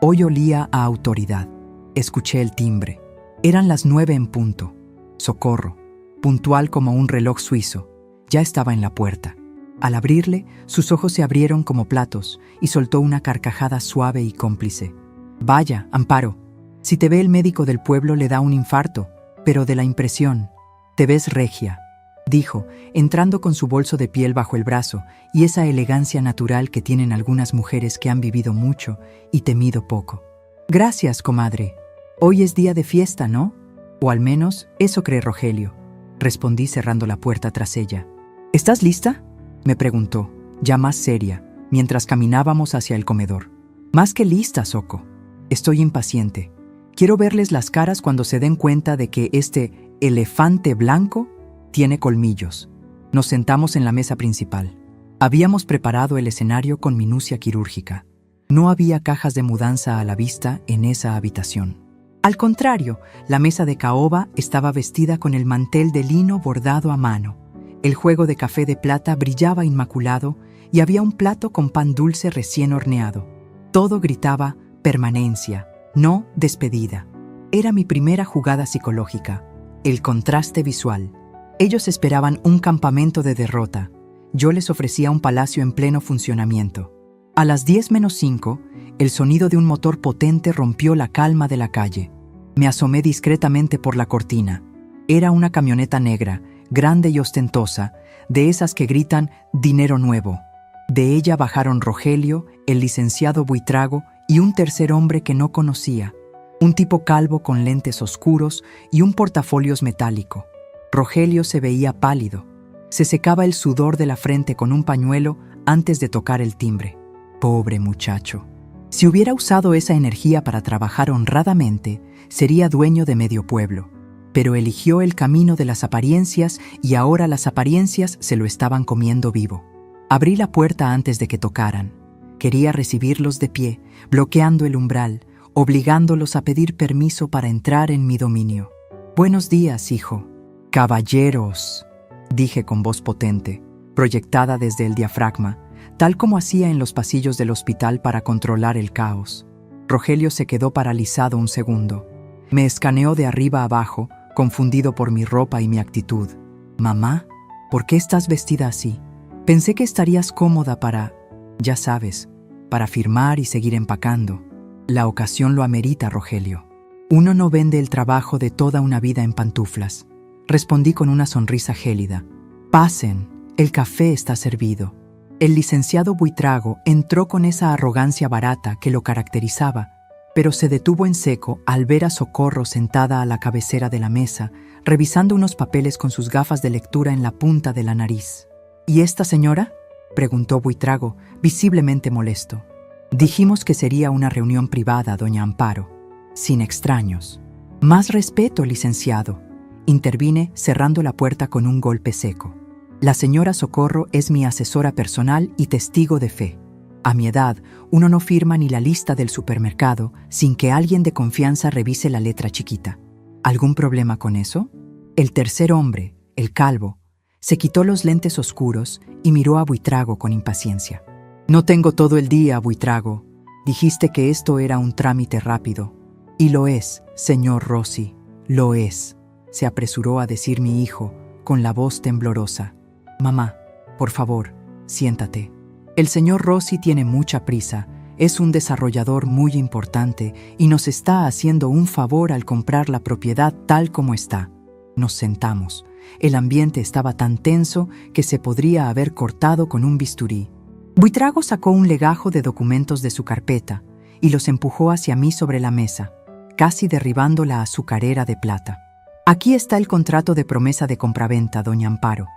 Hoy olía a autoridad. Escuché el timbre. Eran las 9 en punto. Socorro, puntual como un reloj suizo, ya estaba en la puerta. Al abrirle, sus ojos se abrieron como platos y soltó una carcajada suave y cómplice. «Vaya, Amparo, si te ve el médico del pueblo le da un infarto, pero de la impresión. Te ves regia», dijo, entrando con su bolso de piel bajo el brazo y esa elegancia natural que tienen algunas mujeres que han vivido mucho y temido poco. «Gracias, comadre. Hoy es día de fiesta, ¿no? O al menos eso cree Rogelio», respondí cerrando la puerta tras ella. «¿Estás lista?», me preguntó, ya más seria, mientras caminábamos hacia el comedor. «Más que lista, Soco. Estoy impaciente. Quiero verles las caras cuando se den cuenta de que este elefante blanco tiene colmillos». Nos sentamos en la mesa principal. Habíamos preparado el escenario con minucia quirúrgica. No había cajas de mudanza a la vista en esa habitación. Al contrario, la mesa de caoba estaba vestida con el mantel de lino bordado a mano. El juego de café de plata brillaba inmaculado y había un plato con pan dulce recién horneado. Todo gritaba permanencia, no despedida. Era mi primera jugada psicológica, el contraste visual. Ellos esperaban un campamento de derrota. Yo les ofrecía un palacio en pleno funcionamiento. A las 10:05, el sonido de un motor potente rompió la calma de la calle. Me asomé discretamente por la cortina. Era una camioneta negra, grande y ostentosa, de esas que gritan «dinero nuevo». De ella bajaron Rogelio, el licenciado Buitrago y un tercer hombre que no conocía, un tipo calvo con lentes oscuros y un portafolios metálico. Rogelio se veía pálido. Se secaba el sudor de la frente con un pañuelo antes de tocar el timbre. Pobre muchacho. Si hubiera usado esa energía para trabajar honradamente, sería dueño de medio pueblo. Pero eligió el camino de las apariencias y ahora las apariencias se lo estaban comiendo vivo. Abrí la puerta antes de que tocaran. Quería recibirlos de pie, bloqueando el umbral, obligándolos a pedir permiso para entrar en mi dominio. «Buenos días, hijo». «Caballeros», dije con voz potente, proyectada desde el diafragma, tal como hacía en los pasillos del hospital para controlar el caos. Rogelio se quedó paralizado un segundo. Me escaneó de arriba a abajo, confundido por mi ropa y mi actitud. «Mamá, ¿por qué estás vestida así? Pensé que estarías cómoda para, ya sabes, para firmar y seguir empacando. La ocasión lo amerita, Rogelio. Uno no vende el trabajo de toda una vida en pantuflas», respondí con una sonrisa gélida. «Pasen, el café está servido». El licenciado Buitrago entró con esa arrogancia barata que lo caracterizaba, pero se detuvo en seco al ver a Socorro sentada a la cabecera de la mesa, revisando unos papeles con sus gafas de lectura en la punta de la nariz. ¿Y esta señora?, preguntó Buitrago, visiblemente molesto. Dijimos que sería una reunión privada, doña Amparo, sin extraños. Más respeto, licenciado, intervine cerrando la puerta con un golpe seco. La señora Socorro es mi asesora personal y testigo de fe. A mi edad, uno no firma ni la lista del supermercado sin que alguien de confianza revise la letra chiquita. ¿Algún problema con eso? El tercer hombre, el calvo, se quitó los lentes oscuros y miró a Buitrago con impaciencia. No tengo todo el día, Buitrago. Dijiste que esto era un trámite rápido. Y lo es, señor Rossi, lo es, se apresuró a decir mi hijo con la voz temblorosa. Mamá, por favor, siéntate. El señor Rossi tiene mucha prisa, es un desarrollador muy importante y nos está haciendo un favor al comprar la propiedad tal como está. Nos sentamos. El ambiente estaba tan tenso que se podría haber cortado con un bisturí. Buitrago sacó un legajo de documentos de su carpeta y los empujó hacia mí sobre la mesa, casi derribando la azucarera de plata. Aquí está el contrato de promesa de compraventa, doña Amparo,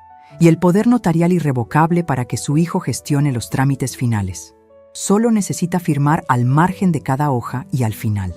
y el poder notarial irrevocable para que su hijo gestione los trámites finales. Solo necesita firmar al margen de cada hoja y al final.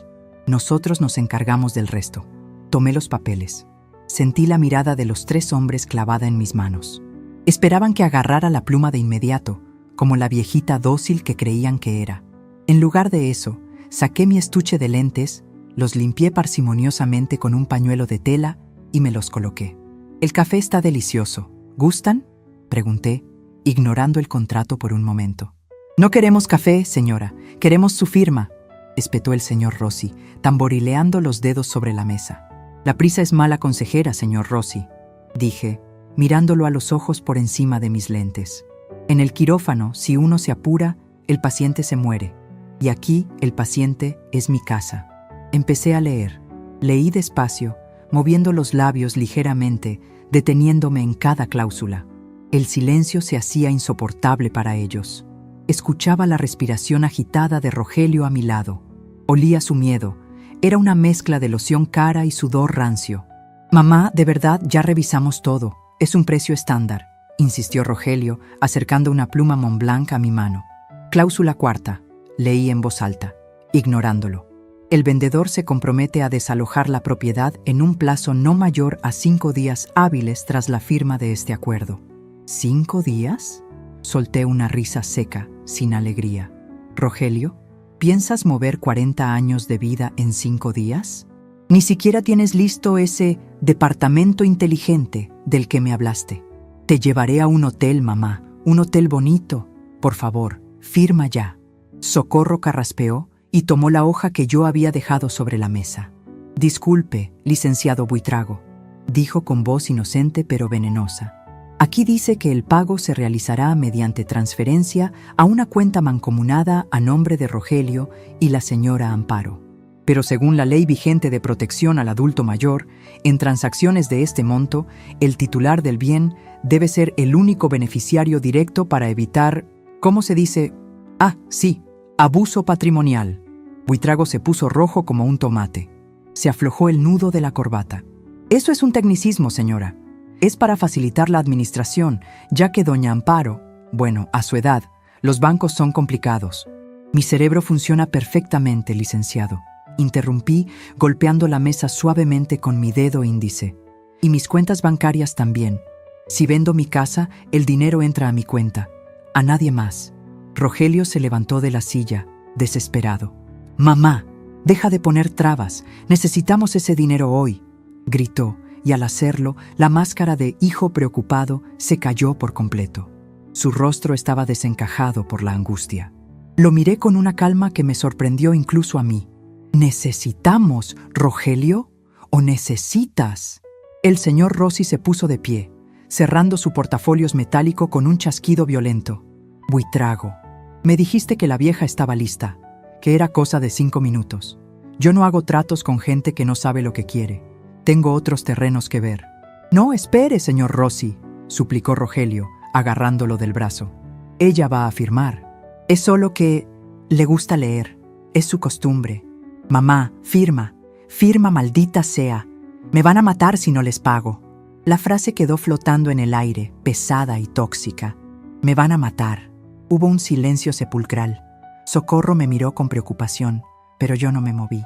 Nosotros nos encargamos del resto. Tomé los papeles. Sentí la mirada de los tres hombres clavada en mis manos. Esperaban que agarrara la pluma de inmediato, como la viejita dócil que creían que era. En lugar de eso, saqué mi estuche de lentes, los limpié parsimoniosamente con un pañuelo de tela y me los coloqué. «El café está delicioso. ¿Gustan?», pregunté, ignorando el contrato por un momento. «No queremos café, señora. Queremos su firma», espetó el señor Rossi, tamborileando los dedos sobre la mesa. «La prisa es mala consejera, señor Rossi», dije, mirándolo a los ojos por encima de mis lentes. «En el quirófano, si uno se apura, el paciente se muere. Y aquí, el paciente es mi casa». Empecé a leer. Leí despacio, moviendo los labios ligeramente, deteniéndome en cada cláusula. El silencio se hacía insoportable para ellos. Escuchaba la respiración agitada de Rogelio a mi lado. Olía su miedo. Era una mezcla de loción cara y sudor rancio. «Mamá, de verdad, ya revisamos todo. Es un precio estándar», insistió Rogelio, acercando una pluma Montblanc a mi mano. «Cláusula cuarta», leí en voz alta, ignorándolo. El vendedor se compromete a desalojar la propiedad en un plazo no mayor a 5 días hábiles tras la firma de este acuerdo. ¿5 días? Solté una risa seca, sin alegría. «Rogelio, ¿piensas mover 40 años de vida en 5 días? Ni siquiera tienes listo ese departamento inteligente del que me hablaste. Te llevaré a un hotel, mamá, un hotel bonito. Por favor, firma ya». Socorro carraspeó y tomó la hoja que yo había dejado sobre la mesa. «Disculpe, licenciado Buitrago», dijo con voz inocente pero venenosa. «Aquí dice que el pago se realizará mediante transferencia a una cuenta mancomunada a nombre de Rogelio y la señora Amparo. Pero según la ley vigente de protección al adulto mayor, en transacciones de este monto, el titular del bien debe ser el único beneficiario directo para evitar, ¿cómo se dice? Sí, abuso patrimonial». Buitrago se puso rojo como un tomate. Se aflojó el nudo de la corbata. «Eso es un tecnicismo, señora. Es para facilitar la administración, ya que doña Amparo, bueno, a su edad, los bancos son complicados». «Mi cerebro funciona perfectamente, licenciado», interrumpí, golpeando la mesa suavemente con mi dedo índice. «Y mis cuentas bancarias también. Si vendo mi casa, el dinero entra a mi cuenta. A nadie más». Rogelio se levantó de la silla, desesperado. «Mamá, deja de poner trabas. Necesitamos ese dinero hoy», gritó, y al hacerlo, la máscara de hijo preocupado se cayó por completo. Su rostro estaba desencajado por la angustia. Lo miré con una calma que me sorprendió incluso a mí. «¿Necesitamos, Rogelio? ¿O necesitas?» El señor Rossi se puso de pie, cerrando su portafolios metálico con un chasquido violento. «Buitrago, me dijiste que la vieja estaba lista, que era cosa de 5 minutos. Yo no hago tratos con gente que no sabe lo que quiere. Tengo otros terrenos que ver». «No, espere, señor Rossi», suplicó Rogelio, agarrándolo del brazo. Ella va a firmar. Es solo que le gusta leer. Es su costumbre. Mamá, firma. Firma, maldita sea. Me van a matar si no les pago. La frase quedó flotando en el aire, pesada y tóxica. Me van a matar. Hubo un silencio sepulcral. Socorro me miró con preocupación, pero yo no me moví.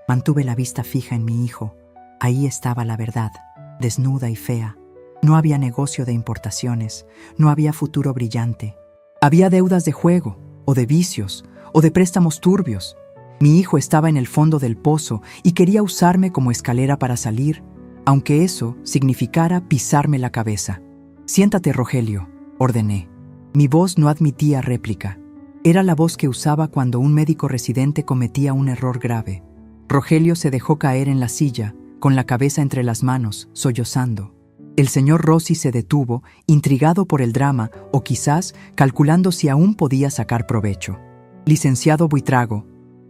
Mantuve la vista fija en mi hijo. Ahí estaba la verdad, desnuda y fea. No había negocio de importaciones, no había futuro brillante. Había deudas de juego, o de vicios, o de préstamos turbios. Mi hijo estaba en el fondo del pozo y quería usarme como escalera para salir, aunque eso significara pisarme la cabeza. Siéntate, Rogelio, ordené. Mi voz no admitía réplica. Era la voz que usaba cuando un médico residente cometía un error grave. Rogelio se dejó caer en la silla, con la cabeza entre las manos, sollozando. El señor Rossi se detuvo, intrigado por el drama o quizás calculando si aún podía sacar provecho. Licenciado Buitrago,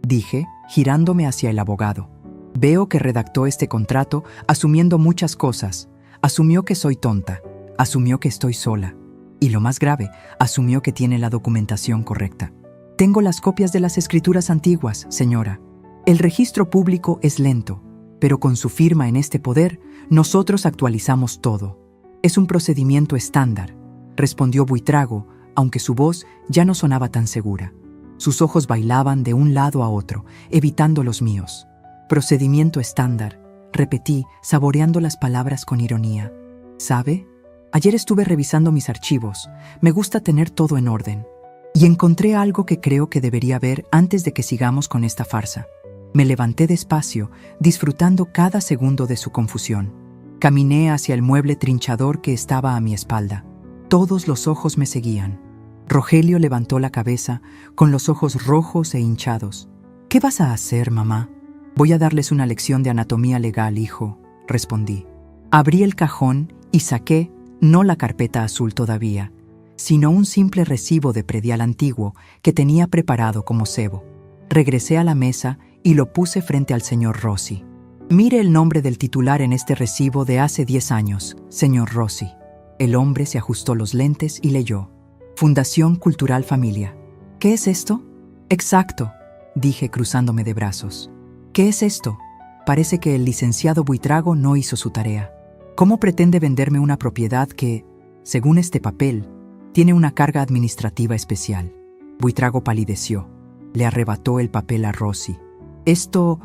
dije, girándome hacia el abogado. Veo que redactó este contrato asumiendo muchas cosas. Asumió que soy tonta, asumió que estoy sola. Y lo más grave, asumió que tiene la documentación correcta. Tengo las copias de las escrituras antiguas, señora. El registro público es lento, pero con su firma en este poder, nosotros actualizamos todo. Es un procedimiento estándar, respondió Buitrago, aunque su voz ya no sonaba tan segura. Sus ojos bailaban de un lado a otro, evitando los míos. Procedimiento estándar, repetí, saboreando las palabras con ironía. ¿Sabe? Ayer estuve revisando mis archivos. Me gusta tener todo en orden. Y encontré algo que creo que debería ver antes de que sigamos con esta farsa. Me levanté despacio, disfrutando cada segundo de su confusión. Caminé hacia el mueble trinchador que estaba a mi espalda. Todos los ojos me seguían. Rogelio levantó la cabeza, con los ojos rojos e hinchados. ¿Qué vas a hacer, mamá? Voy a darles una lección de anatomía legal, hijo, respondí. Abrí el cajón y saqué, no la carpeta azul todavía, sino un simple recibo de predial antiguo que tenía preparado como cebo. Regresé a la mesa y lo puse frente al señor Rossi. Mire el nombre del titular en este recibo de hace 10 años, señor Rossi. El hombre se ajustó los lentes y leyó. Fundación Cultural Familia. ¿Qué es esto? Exacto, dije cruzándome de brazos. ¿Qué es esto? Parece que el licenciado Buitrago no hizo su tarea. ¿Cómo pretende venderme una propiedad que, según este papel, tiene una carga administrativa especial? Buitrago palideció. Le arrebató el papel a Rossi. Esto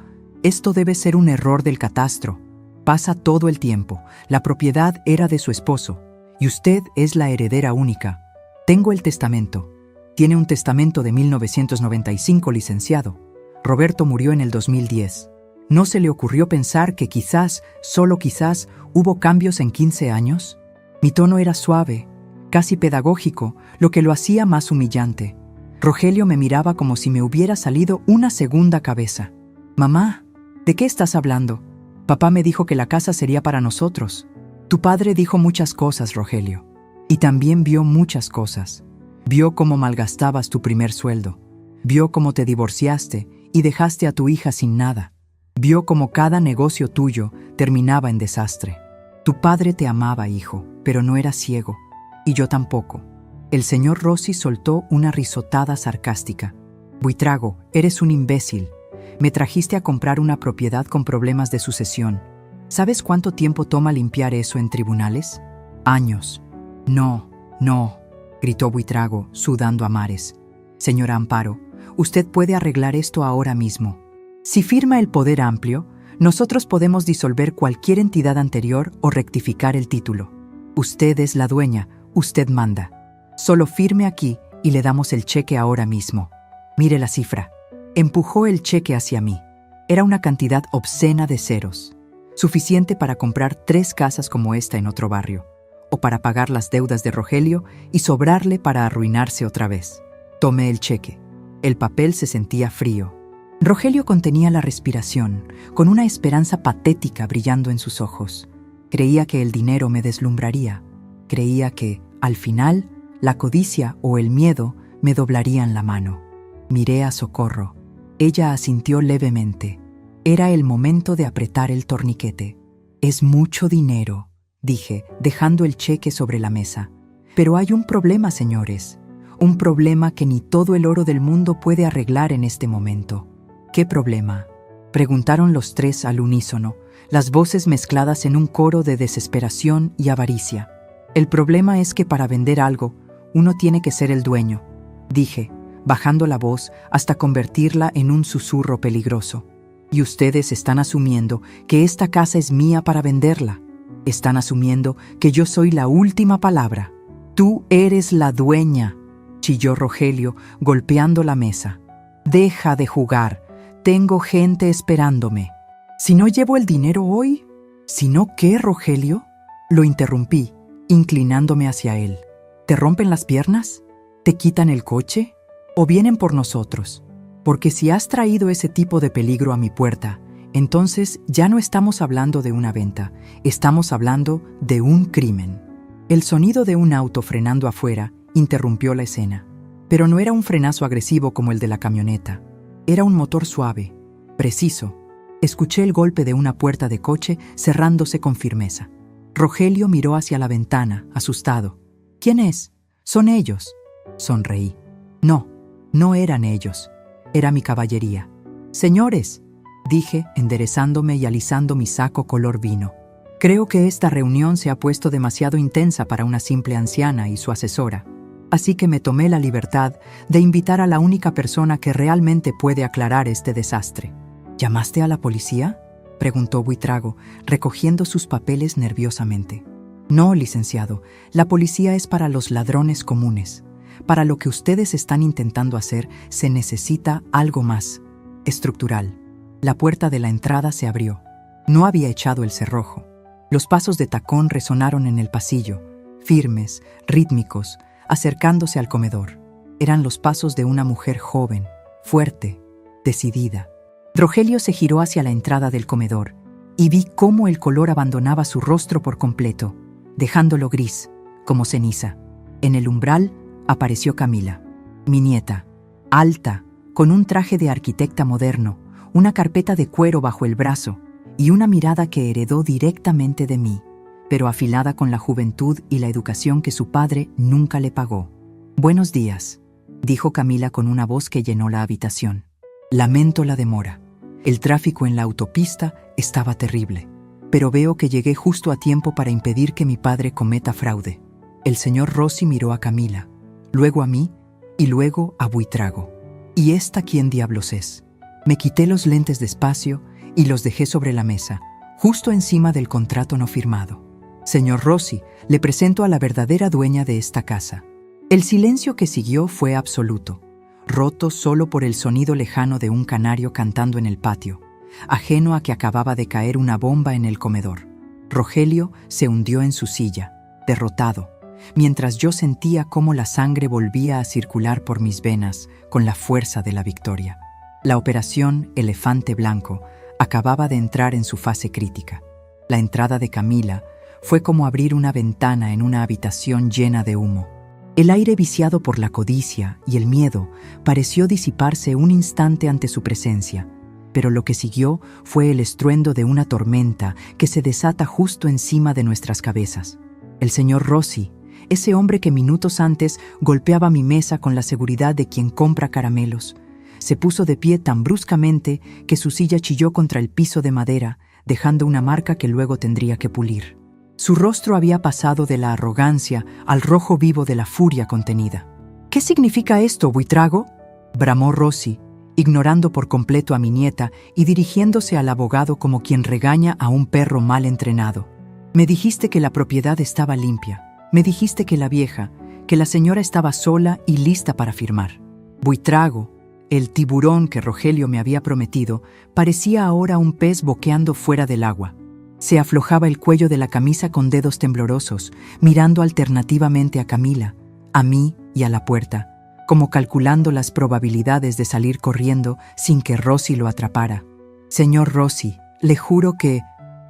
debe ser un error del catastro. Pasa todo el tiempo. La propiedad era de su esposo, y usted es la heredera única. Tengo el testamento. Tiene un testamento de 1995, licenciado. Roberto murió en el 2010. ¿No se le ocurrió pensar que quizás, solo quizás, hubo cambios en 15 años? Mi tono era suave, casi pedagógico, lo que lo hacía más humillante. Rogelio me miraba como si me hubiera salido una segunda cabeza. Mamá, ¿de qué estás hablando? Papá me dijo que la casa sería para nosotros. Tu padre dijo muchas cosas, Rogelio. Y también vio muchas cosas. Vio cómo malgastabas tu primer sueldo. Vio cómo te divorciaste y dejaste a tu hija sin nada. Vio cómo cada negocio tuyo terminaba en desastre. Tu padre te amaba, hijo, pero no era ciego. Y yo tampoco. El señor Rossi soltó una risotada sarcástica. Buitrago, eres un imbécil. Me trajiste a comprar una propiedad con problemas de sucesión. ¿Sabes cuánto tiempo toma limpiar eso en tribunales? Años. No, gritó Buitrago, sudando a mares. Señora Amparo, usted puede arreglar esto ahora mismo. Si firma el poder amplio, nosotros podemos disolver cualquier entidad anterior o rectificar el título. Usted es la dueña, usted manda. Solo firme aquí y le damos el cheque ahora mismo. Mire la cifra. Empujó el cheque hacia mí. Era una cantidad obscena de ceros, suficiente para comprar 3 casas como esta en otro barrio, o para pagar las deudas de Rogelio y sobrarle para arruinarse otra vez. Tomé el cheque. El papel se sentía frío. Rogelio contenía la respiración, con una esperanza patética brillando en sus ojos. Creía que el dinero me deslumbraría. Creía que, al final, la codicia o el miedo me doblarían la mano. Miré a Socorro. Ella asintió levemente. Era el momento de apretar el torniquete. Es mucho dinero, dije, dejando el cheque sobre la mesa. Pero hay un problema, señores. Un problema que ni todo el oro del mundo puede arreglar en este momento. ¿Qué problema?, preguntaron los tres al unísono, las voces mezcladas en un coro de desesperación y avaricia. El problema es que para vender algo, uno tiene que ser el dueño, dije, bajando la voz hasta convertirla en un susurro peligroso. Y ustedes están asumiendo que esta casa es mía para venderla. Están asumiendo que yo soy la última palabra. Tú eres la dueña, chilló Rogelio, golpeando la mesa. Deja de jugar. Tengo gente esperándome. Si no llevo el dinero hoy, ¿si no qué, Rogelio? Lo interrumpí, inclinándome hacia él. ¿Te rompen las piernas? ¿Te quitan el coche? ¿O vienen por nosotros? Porque si has traído ese tipo de peligro a mi puerta, entonces ya no estamos hablando de una venta, estamos hablando de un crimen. El sonido de un auto frenando afuera interrumpió la escena, pero no era un frenazo agresivo como el de la camioneta. Era un motor suave, preciso. Escuché el golpe de una puerta de coche cerrándose con firmeza. Rogelio miró hacia la ventana, asustado. ¿Quién es? Son ellos. Sonreí. No eran ellos. Era mi caballería. Señores, dije, enderezándome y alisando mi saco color vino. Creo que esta reunión se ha puesto demasiado intensa para una simple anciana y su asesora. Así que me tomé la libertad de invitar a la única persona que realmente puede aclarar este desastre. ¿Llamaste a la policía?, preguntó Buitrago, recogiendo sus papeles nerviosamente. No, licenciado, la policía es para los ladrones comunes. Para lo que ustedes están intentando hacer se necesita algo más, estructural. La puerta de la entrada se abrió. No había echado el cerrojo. Los pasos de tacón resonaron en el pasillo, firmes, rítmicos, acercándose al comedor. Eran los pasos de una mujer joven, fuerte, decidida. Rogelio se giró hacia la entrada del comedor y vi cómo el color abandonaba su rostro por completo, dejándolo gris, como ceniza. En el umbral apareció Camila, mi nieta, alta, con un traje de arquitecta moderno, una carpeta de cuero bajo el brazo y una mirada que heredó directamente de mí, pero afilada con la juventud y la educación que su padre nunca le pagó. «Buenos días», dijo Camila con una voz que llenó la habitación. «Lamento la demora. El tráfico en la autopista estaba terrible, pero veo que llegué justo a tiempo para impedir que mi padre cometa fraude». El señor Rossi miró a Camila, luego a mí y luego a Buitrago. ¿Y esta quién diablos es? Me quité los lentes despacio y los dejé sobre la mesa, justo encima del contrato no firmado. Señor Rossi, le presento a la verdadera dueña de esta casa. El silencio que siguió fue absoluto, roto solo por el sonido lejano de un canario cantando en el patio, ajeno a que acababa de caer una bomba en el comedor. Rogelio se hundió en su silla, derrotado, mientras yo sentía cómo la sangre volvía a circular por mis venas con la fuerza de la victoria. La operación Elefante Blanco acababa de entrar en su fase crítica. La entrada de Camila fue como abrir una ventana en una habitación llena de humo. El aire viciado por la codicia y el miedo pareció disiparse un instante ante su presencia, pero lo que siguió fue el estruendo de una tormenta que se desata justo encima de nuestras cabezas. El señor Rossi, ese hombre que minutos antes golpeaba mi mesa con la seguridad de quien compra caramelos, se puso de pie tan bruscamente que su silla chilló contra el piso de madera, dejando una marca que luego tendría que pulir. Su rostro había pasado de la arrogancia al rojo vivo de la furia contenida. «¿Qué significa esto, Buitrago?», bramó Rossi, ignorando por completo a mi nieta y dirigiéndose al abogado como quien regaña a un perro mal entrenado. «Me dijiste que la propiedad estaba limpia. Me dijiste que la vieja, que la señora estaba sola y lista para firmar». Buitrago, el tiburón que Rogelio me había prometido, parecía ahora un pez boqueando fuera del agua. Se aflojaba el cuello de la camisa con dedos temblorosos, mirando alternativamente a Camila, a mí y a la puerta, como calculando las probabilidades de salir corriendo sin que Rossi lo atrapara. «Señor Rossi, le juro que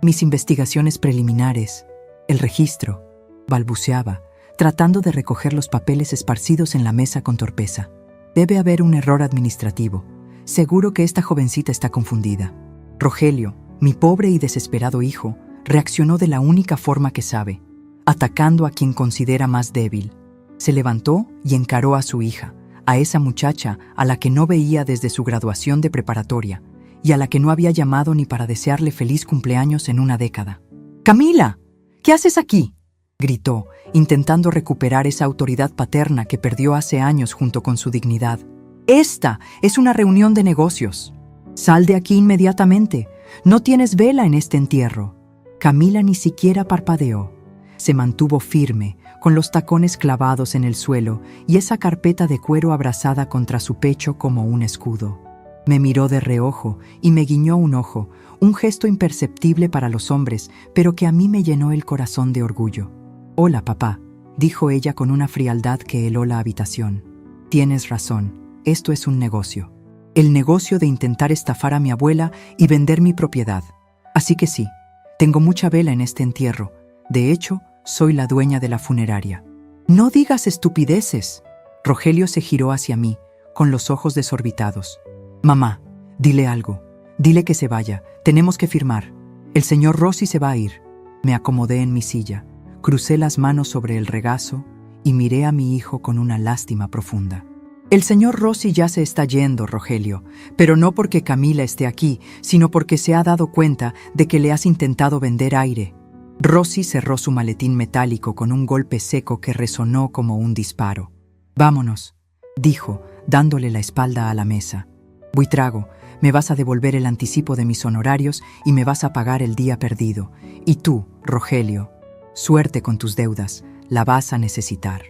mis investigaciones preliminares, el registro», balbuceaba, tratando de recoger los papeles esparcidos en la mesa con torpeza. «Debe haber un error administrativo. Seguro que esta jovencita está confundida». Rogelio, mi pobre y desesperado hijo, reaccionó de la única forma que sabe, atacando a quien considera más débil. Se levantó y encaró a su hija, a esa muchacha a la que no veía desde su graduación de preparatoria y a la que no había llamado ni para desearle feliz cumpleaños en una década. «¡Camila! ¿Qué haces aquí?», gritó, intentando recuperar esa autoridad paterna que perdió hace años junto con su dignidad. «Esta es una reunión de negocios. Sal de aquí inmediatamente. No tienes vela en este entierro». Camila ni siquiera parpadeó. Se mantuvo firme, con los tacones clavados en el suelo y esa carpeta de cuero abrazada contra su pecho como un escudo. Me miró de reojo y me guiñó un ojo, un gesto imperceptible para los hombres, pero que a mí me llenó el corazón de orgullo. «Hola, papá», dijo ella con una frialdad que heló la habitación. «Tienes razón, esto es un negocio. El negocio de intentar estafar a mi abuela y vender mi propiedad. Así que sí, tengo mucha vela en este entierro. De hecho, soy la dueña de la funeraria». «No digas estupideces». Rogelio se giró hacia mí, con los ojos desorbitados. «Mamá, dile algo. Dile que se vaya. Tenemos que firmar. El señor Rossi se va a ir». Me acomodé en mi silla, crucé las manos sobre el regazo y miré a mi hijo con una lástima profunda. «El señor Rossi ya se está yendo, Rogelio, pero no porque Camila esté aquí, sino porque se ha dado cuenta de que le has intentado vender aire». Rossi cerró su maletín metálico con un golpe seco que resonó como un disparo. «Vámonos», dijo, dándole la espalda a la mesa. «Buitrago, me vas a devolver el anticipo de mis honorarios y me vas a pagar el día perdido. Y tú, Rogelio, suerte con tus deudas, la vas a necesitar».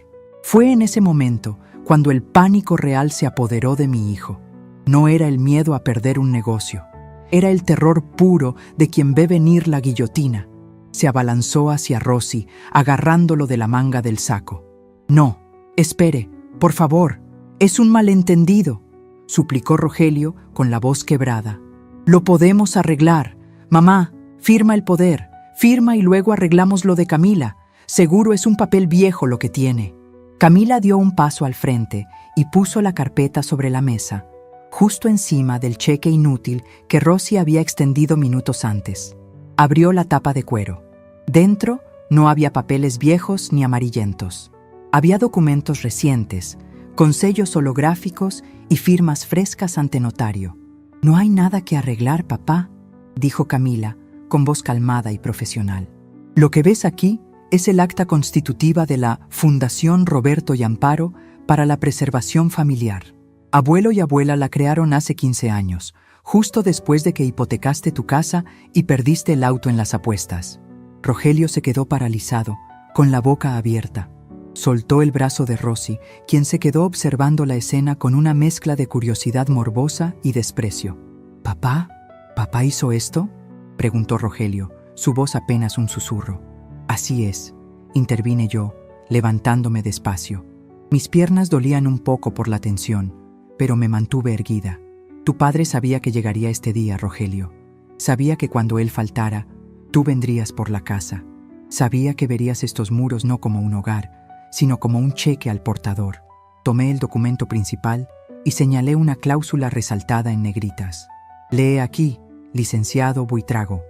Fue en ese momento cuando el pánico real se apoderó de mi hijo. No era el miedo a perder un negocio, era el terror puro de quien ve venir la guillotina. Se abalanzó hacia Rossi, agarrándolo de la manga del saco. «No, espere, por favor, es un malentendido», suplicó Rogelio con la voz quebrada. «Lo podemos arreglar. Mamá, firma el poder, firma y luego arreglamos lo de Camila. Seguro es un papel viejo lo que tiene». Camila dio un paso al frente y puso la carpeta sobre la mesa, justo encima del cheque inútil que Rossi había extendido minutos antes. Abrió la tapa de cuero. Dentro no había papeles viejos ni amarillentos. Había documentos recientes, con sellos holográficos y firmas frescas ante notario. «No hay nada que arreglar, papá», dijo Camila, con voz calmada y profesional. «Lo que ves aquí es el acta constitutiva de la Fundación Roberto y Amparo para la Preservación Familiar. Abuelo y abuela la crearon hace 15 años, justo después de que hipotecaste tu casa y perdiste el auto en las apuestas». Rogelio se quedó paralizado, con la boca abierta. Soltó el brazo de Rossi, quien se quedó observando la escena con una mezcla de curiosidad morbosa y desprecio. «¿Papá? ¿Papá hizo esto?», preguntó Rogelio, su voz apenas un susurro. «Así es», intervine yo, levantándome despacio. Mis piernas dolían un poco por la tensión, pero me mantuve erguida. «Tu padre sabía que llegaría este día, Rogelio. Sabía que cuando él faltara, tú vendrías por la casa. Sabía que verías estos muros no como un hogar, sino como un cheque al portador». Tomé el documento principal y señalé una cláusula resaltada en negritas. «Lee aquí, licenciado Buitrago.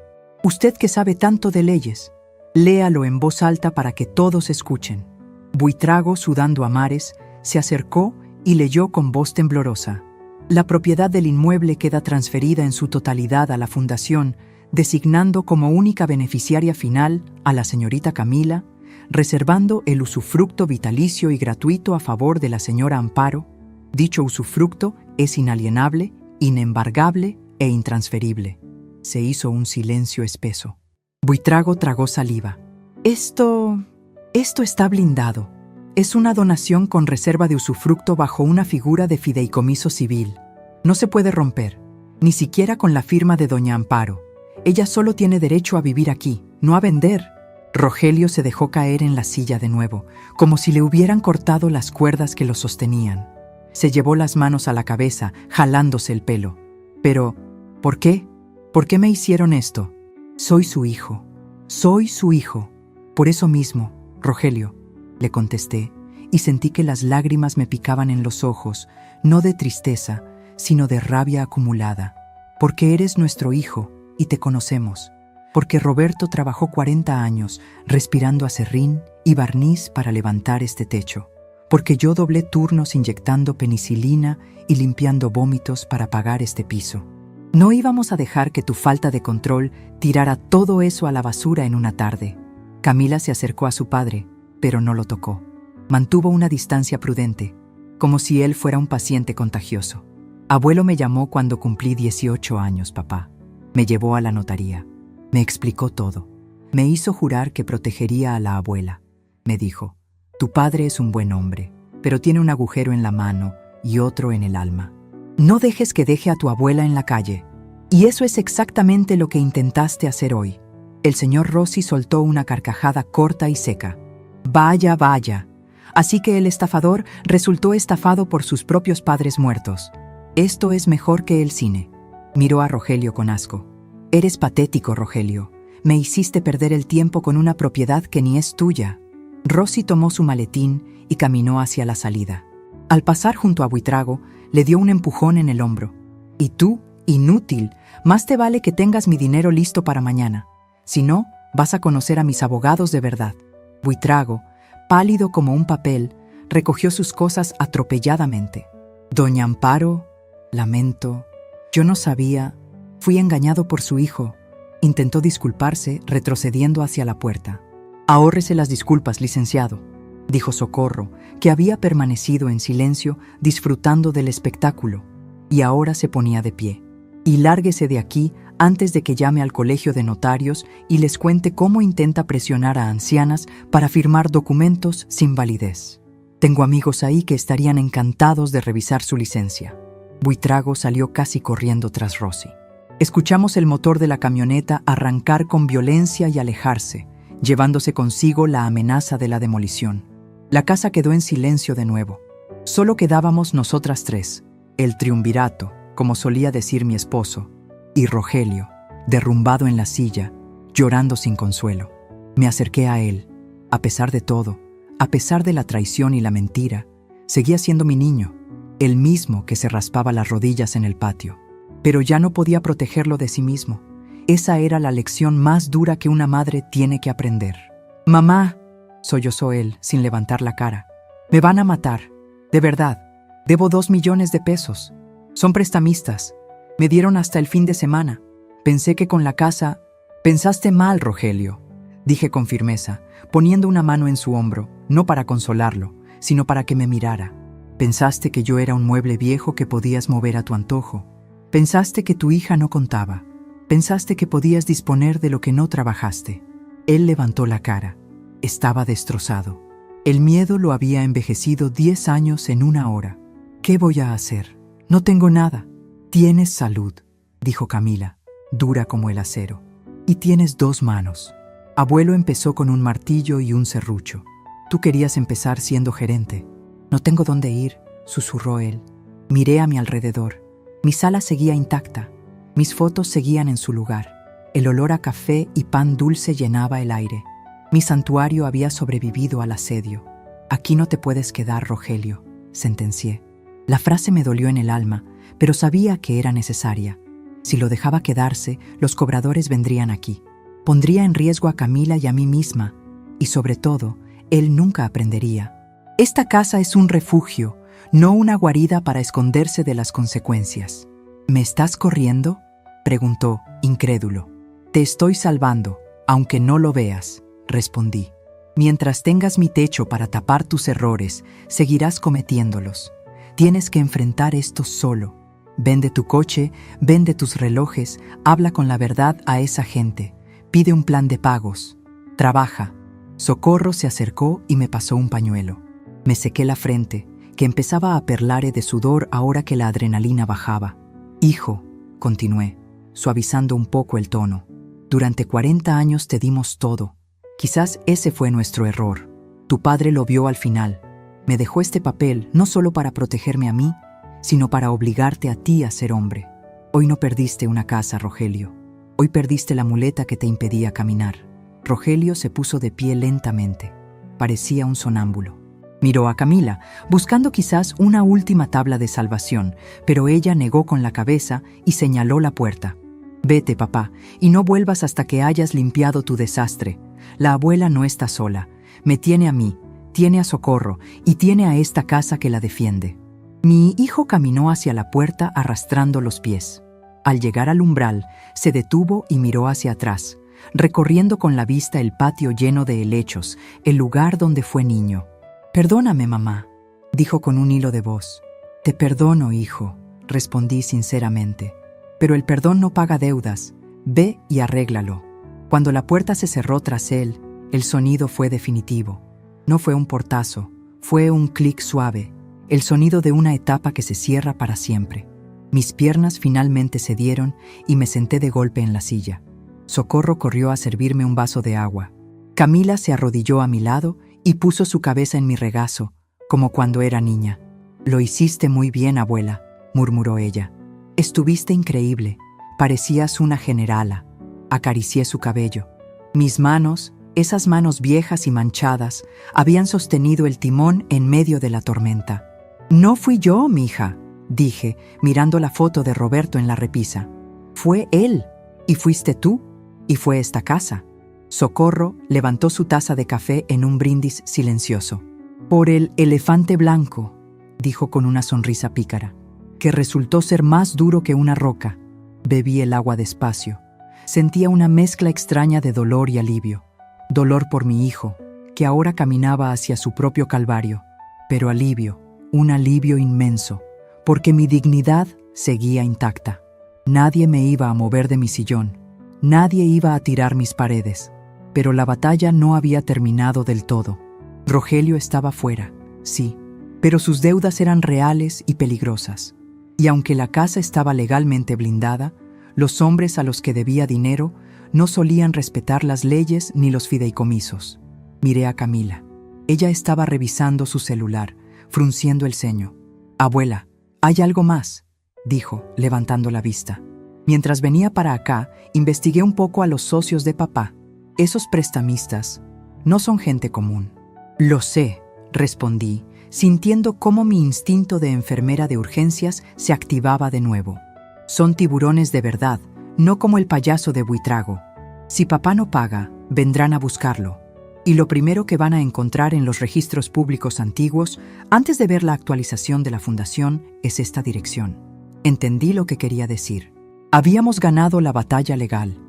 Usted que sabe tanto de leyes, léalo en voz alta para que todos escuchen». Buitrago, sudando a mares, se acercó y leyó con voz temblorosa. «La propiedad del inmueble queda transferida en su totalidad a la Fundación, designando como única beneficiaria final a la señorita Camila, reservando el usufructo vitalicio y gratuito a favor de la señora Amparo. Dicho usufructo es inalienable, inembargable e intransferible». Se hizo un silencio espeso. Buitrago tragó saliva. Esto está blindado. Es una donación con reserva de usufructo bajo una figura de fideicomiso civil. No se puede romper, ni siquiera con la firma de doña Amparo. Ella solo tiene derecho a vivir aquí, no a vender». Rogelio se dejó caer en la silla de nuevo, como si le hubieran cortado las cuerdas que lo sostenían. Se llevó las manos a la cabeza, jalándose el pelo. «Pero, ¿por qué? ¿Por qué me hicieron esto? Soy su hijo. Soy su hijo. Por eso mismo, Rogelio», le contesté, y sentí que las lágrimas me picaban en los ojos, no de tristeza, sino de rabia acumulada. «Porque eres nuestro hijo y te conocemos. Porque Roberto trabajó 40 años respirando acerrín y barniz para levantar este techo. porque yo doblé turnos inyectando penicilina y limpiando vómitos para pagar este piso. No íbamos a dejar que tu falta de control tirara todo eso a la basura en una tarde. Camila se acercó a su padre, pero no lo tocó. Mantuvo una distancia prudente, como si él fuera un paciente contagioso. Abuelo me llamó cuando cumplí 18 años, papá. Me llevó a la notaría. Me explicó todo. Me hizo jurar que protegería a la abuela. Me dijo, tu padre es un buen hombre, pero tiene un agujero en la mano y otro en el alma. No dejes que deje a tu abuela en la calle. Y eso es exactamente lo que intentaste hacer hoy. El señor Rossi soltó una carcajada corta y seca. Vaya, vaya. Así que el estafador resultó estafado por sus propios padres muertos. Esto es mejor que el cine. Miró a Rogelio con asco. Eres patético, Rogelio. Me hiciste perder el tiempo con una propiedad que ni es tuya. Rossi tomó su maletín y caminó hacia la salida. Al pasar junto a Buitrago, le dio un empujón en el hombro. Y tú, inútil, más te vale que tengas mi dinero listo para mañana. Si no, vas a conocer a mis abogados de verdad. Buitrago, pálido como un papel, recogió sus cosas atropelladamente. Doña Amparo, lamento, yo no sabía, fui engañado por su hijo. Intentó disculparse, retrocediendo hacia la puerta. Ahórrese las disculpas, licenciado, dijo Socorro, que había permanecido en silencio disfrutando del espectáculo, y ahora se ponía de pie. Y lárguese de aquí antes de que llame al colegio de notarios y les cuente cómo intenta presionar a ancianas para firmar documentos sin validez. Tengo amigos ahí que estarían encantados de revisar su licencia. Buitrago salió casi corriendo tras Rossi. Escuchamos el motor de la camioneta arrancar con violencia y alejarse, llevándose consigo la amenaza de la demolición. La casa quedó en silencio de nuevo. Solo quedábamos nosotras tres, el triunvirato, como solía decir mi esposo, y Rogelio, derrumbado en la silla, llorando sin consuelo. Me acerqué a él. A pesar de todo, a pesar de la traición y la mentira, seguía siendo mi niño, el mismo que se raspaba las rodillas en el patio. Pero ya no podía protegerlo de sí mismo. Esa era la lección más dura que una madre tiene que aprender. «Mamá», sollozó él, sin levantar la cara. «Me van a matar. De verdad. Debo 2 millones de pesos. Son prestamistas. Me dieron hasta el fin de semana. Pensé que con la casa...» «Pensaste mal, Rogelio», dije con firmeza, poniendo una mano en su hombro, no para consolarlo, sino para que me mirara. «Pensaste que yo era un mueble viejo que podías mover a tu antojo. Pensaste que tu hija no contaba. Pensaste que podías disponer de lo que no trabajaste». Él levantó la cara. Estaba destrozado. El miedo lo había envejecido 10 años en una hora. «¿Qué voy a hacer? No tengo nada». «Tienes salud», dijo Camila, dura como el acero. «Y tienes 2 manos». Abuelo empezó con un martillo y un serrucho. «Tú querías empezar siendo gerente». «No tengo dónde ir», susurró él. Miré a mi alrededor. Mi sala seguía intacta. Mis fotos seguían en su lugar. El olor a café y pan dulce llenaba el aire. Mi santuario había sobrevivido al asedio. «Aquí no te puedes quedar, Rogelio», sentencié. La frase me dolió en el alma, pero sabía que era necesaria. Si lo dejaba quedarse, los cobradores vendrían aquí. Pondría en riesgo a Camila y a mí misma, y sobre todo, él nunca aprendería. Esta casa es un refugio, no una guarida para esconderse de las consecuencias. «¿Me estás corriendo?», preguntó, incrédulo. «Te estoy salvando, aunque no lo veas», respondí. «Mientras tengas mi techo para tapar tus errores, seguirás cometiéndolos. Tienes que enfrentar esto solo. Vende tu coche, vende tus relojes, habla con la verdad a esa gente. Pide un plan de pagos. Trabaja». Socorro se acercó y me pasó un pañuelo. Me sequé la frente, que empezaba a perlar de sudor ahora que la adrenalina bajaba. «Hijo», continué, suavizando un poco el tono, «durante 40 años te dimos todo. Quizás ese fue nuestro error. Tu padre lo vio al final. Me dejó este papel no solo para protegerme a mí, sino para obligarte a ti a ser hombre. Hoy no perdiste una casa, Rogelio. Hoy perdiste la muleta que te impedía caminar». Rogelio se puso de pie lentamente. Parecía un sonámbulo. Miró a Camila, buscando quizás una última tabla de salvación, pero ella negó con la cabeza y señaló la puerta. «Vete, papá, y no vuelvas hasta que hayas limpiado tu desastre. La abuela no está sola. Me tiene a mí. tiene a Socorro y tiene a esta casa que la defiende. Mi hijo caminó hacia la puerta arrastrando los pies. Al llegar al umbral, se detuvo y miró hacia atrás, recorriendo con la vista el patio lleno de helechos, el lugar donde fue niño. «Perdóname, mamá», dijo con un hilo de voz. «Te perdono, hijo», respondí sinceramente. «Pero el perdón no paga deudas. Ve y arréglalo». Cuando la puerta se cerró tras él, el sonido fue definitivo. No fue un portazo, fue un clic suave, el sonido de una etapa que se cierra para siempre. Mis piernas finalmente cedieron y me senté de golpe en la silla. Socorro corrió a servirme un vaso de agua. Camila se arrodilló a mi lado y puso su cabeza en mi regazo, como cuando era niña. «Lo hiciste muy bien, abuela», murmuró ella. «Estuviste increíble, parecías una generala». Acaricié su cabello. Mis manos, esas manos viejas y manchadas, habían sostenido el timón en medio de la tormenta. «No fui yo, mija», dije, mirando la foto de Roberto en la repisa. «Fue él, y fuiste tú, y fue esta casa». Socorro levantó su taza de café en un brindis silencioso. «Por el elefante blanco», dijo con una sonrisa pícara, que resultó ser más duro que una roca. Bebí el agua despacio. Sentía una mezcla extraña de dolor y alivio. Dolor por mi hijo, que ahora caminaba hacia su propio calvario, pero alivio, un alivio inmenso, porque mi dignidad seguía intacta. Nadie me iba a mover de mi sillón, nadie iba a tirar mis paredes, pero la batalla no había terminado del todo. Rogelio estaba fuera, sí, pero sus deudas eran reales y peligrosas, y aunque la casa estaba legalmente blindada, los hombres a los que debía dinero no solían respetar las leyes ni los fideicomisos. Miré a Camila. Ella estaba revisando su celular, frunciendo el ceño. «Abuela, ¿hay algo más?», dijo, levantando la vista. Mientras venía para acá, investigué un poco a los socios de papá. Esos prestamistas no son gente común. «Lo sé», respondí, sintiendo cómo mi instinto de enfermera de urgencias se activaba de nuevo. «Son tiburones de verdad, no como el payaso de Buitrago. Si papá no paga, vendrán a buscarlo. Y lo primero que van a encontrar en los registros públicos antiguos, antes de ver la actualización de la fundación, es esta dirección». Entendí lo que quería decir. Habíamos ganado la batalla legal.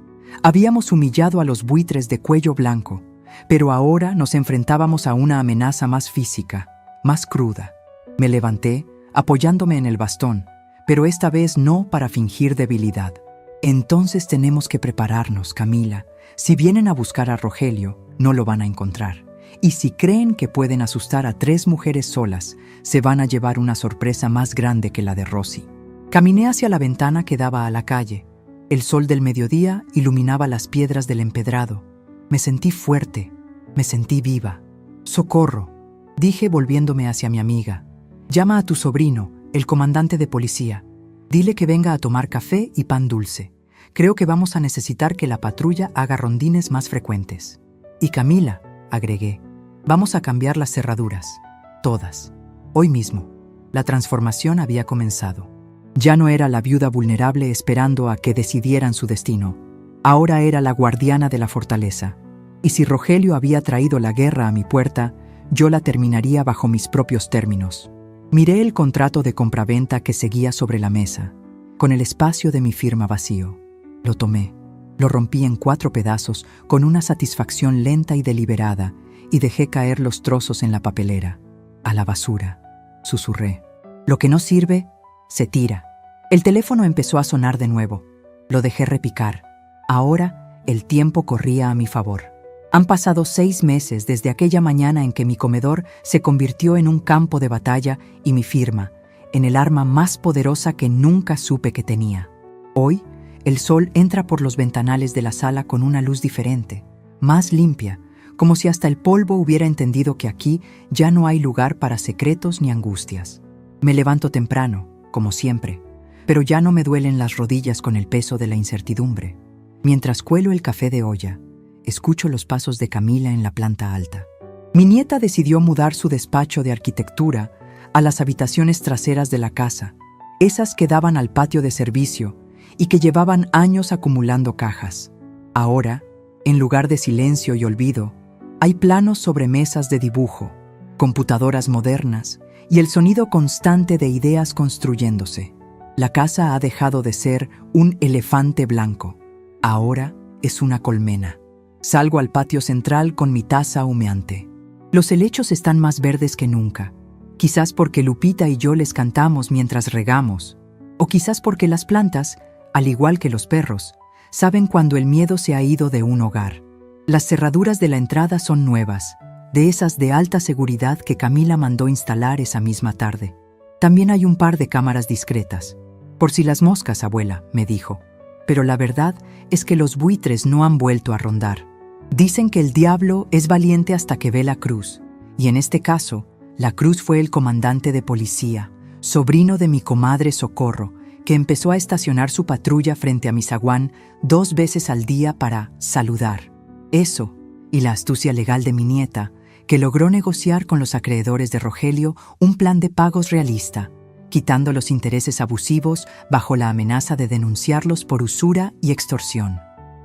Habíamos humillado a los buitres de cuello blanco, pero ahora nos enfrentábamos a una amenaza más física, más cruda. Me levanté, apoyándome en el bastón, pero esta vez no para fingir debilidad. «Entonces tenemos que prepararnos, Camila. Si vienen a buscar a Rogelio, no lo van a encontrar. Y si creen que pueden asustar a 3 mujeres solas, se van a llevar una sorpresa más grande que la de Rosy». Caminé hacia la ventana que daba a la calle. El sol del mediodía iluminaba las piedras del empedrado. Me sentí fuerte, me sentí viva. «Socorro», dije volviéndome hacia mi amiga. «Llama a tu sobrino, el comandante de policía. Dile que venga a tomar café y pan dulce. Creo que vamos a necesitar que la patrulla haga rondines más frecuentes. Y Camila», agregué, «vamos a cambiar las cerraduras. Todas. Hoy mismo». La transformación había comenzado. Ya no era la viuda vulnerable esperando a que decidieran su destino. Ahora era la guardiana de la fortaleza. Y si Rogelio había traído la guerra a mi puerta, yo la terminaría bajo mis propios términos. Miré el contrato de compraventa que seguía sobre la mesa, con el espacio de mi firma vacío. Lo tomé, lo rompí en 4 pedazos con una satisfacción lenta y deliberada y dejé caer los trozos en la papelera. «A la basura», susurré. «Lo que no sirve, se tira». El teléfono empezó a sonar de nuevo. Lo dejé repicar. Ahora el tiempo corría a mi favor. Han pasado 6 meses desde aquella mañana en que mi comedor se convirtió en un campo de batalla y mi firma, en el arma más poderosa que nunca supe que tenía. Hoy, el sol entra por los ventanales de la sala con una luz diferente, más limpia, como si hasta el polvo hubiera entendido que aquí ya no hay lugar para secretos ni angustias. Me levanto temprano, como siempre, pero ya no me duelen las rodillas con el peso de la incertidumbre. Mientras cuelo el café de olla, escucho los pasos de Camila en la planta alta. Mi nieta decidió mudar su despacho de arquitectura a las habitaciones traseras de la casa, esas que daban al patio de servicio y que llevaban años acumulando cajas. Ahora, en lugar de silencio y olvido, hay planos sobre mesas de dibujo, computadoras modernas y el sonido constante de ideas construyéndose. La casa ha dejado de ser un elefante blanco. Ahora es una colmena. Salgo al patio central con mi taza humeante. Los helechos están más verdes que nunca. Quizás porque Lupita y yo les cantamos mientras regamos. O quizás porque las plantas, al igual que los perros, saben cuando el miedo se ha ido de un hogar. Las cerraduras de la entrada son nuevas, de esas de alta seguridad que Camila mandó instalar esa misma tarde. También hay un par de cámaras discretas. Por si las moscas, abuela, me dijo. Pero la verdad es que los buitres no han vuelto a rondar. Dicen que el diablo es valiente hasta que ve la cruz, y en este caso, la cruz fue el comandante de policía, sobrino de mi comadre Socorro, que empezó a estacionar su patrulla frente a mi zaguán 2 veces al día para saludar. Eso, y la astucia legal de mi nieta, que logró negociar con los acreedores de Rogelio un plan de pagos realista, quitando los intereses abusivos bajo la amenaza de denunciarlos por usura y extorsión.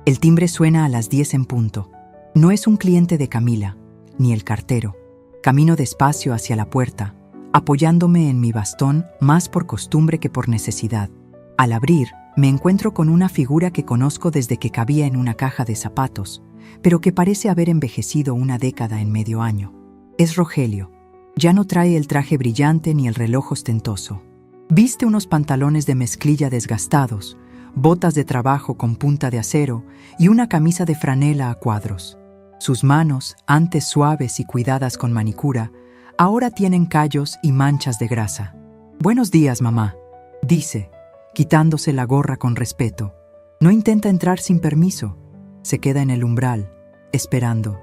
El timbre suena a las 10 en punto. No es un cliente de Camila, ni el cartero. Camino despacio hacia la puerta, apoyándome en mi bastón más por costumbre que por necesidad. Al abrir, me encuentro con una figura que conozco desde que cabía en una caja de zapatos, pero que parece haber envejecido una década en medio año. Es Rogelio. Ya no trae el traje brillante ni el reloj ostentoso. Viste unos pantalones de mezclilla desgastados, botas de trabajo con punta de acero y una camisa de franela a cuadros. Sus manos, antes suaves y cuidadas con manicura, ahora tienen callos y manchas de grasa. «Buenos días, mamá», dice, quitándose la gorra con respeto. No intenta entrar sin permiso. Se queda en el umbral, esperando.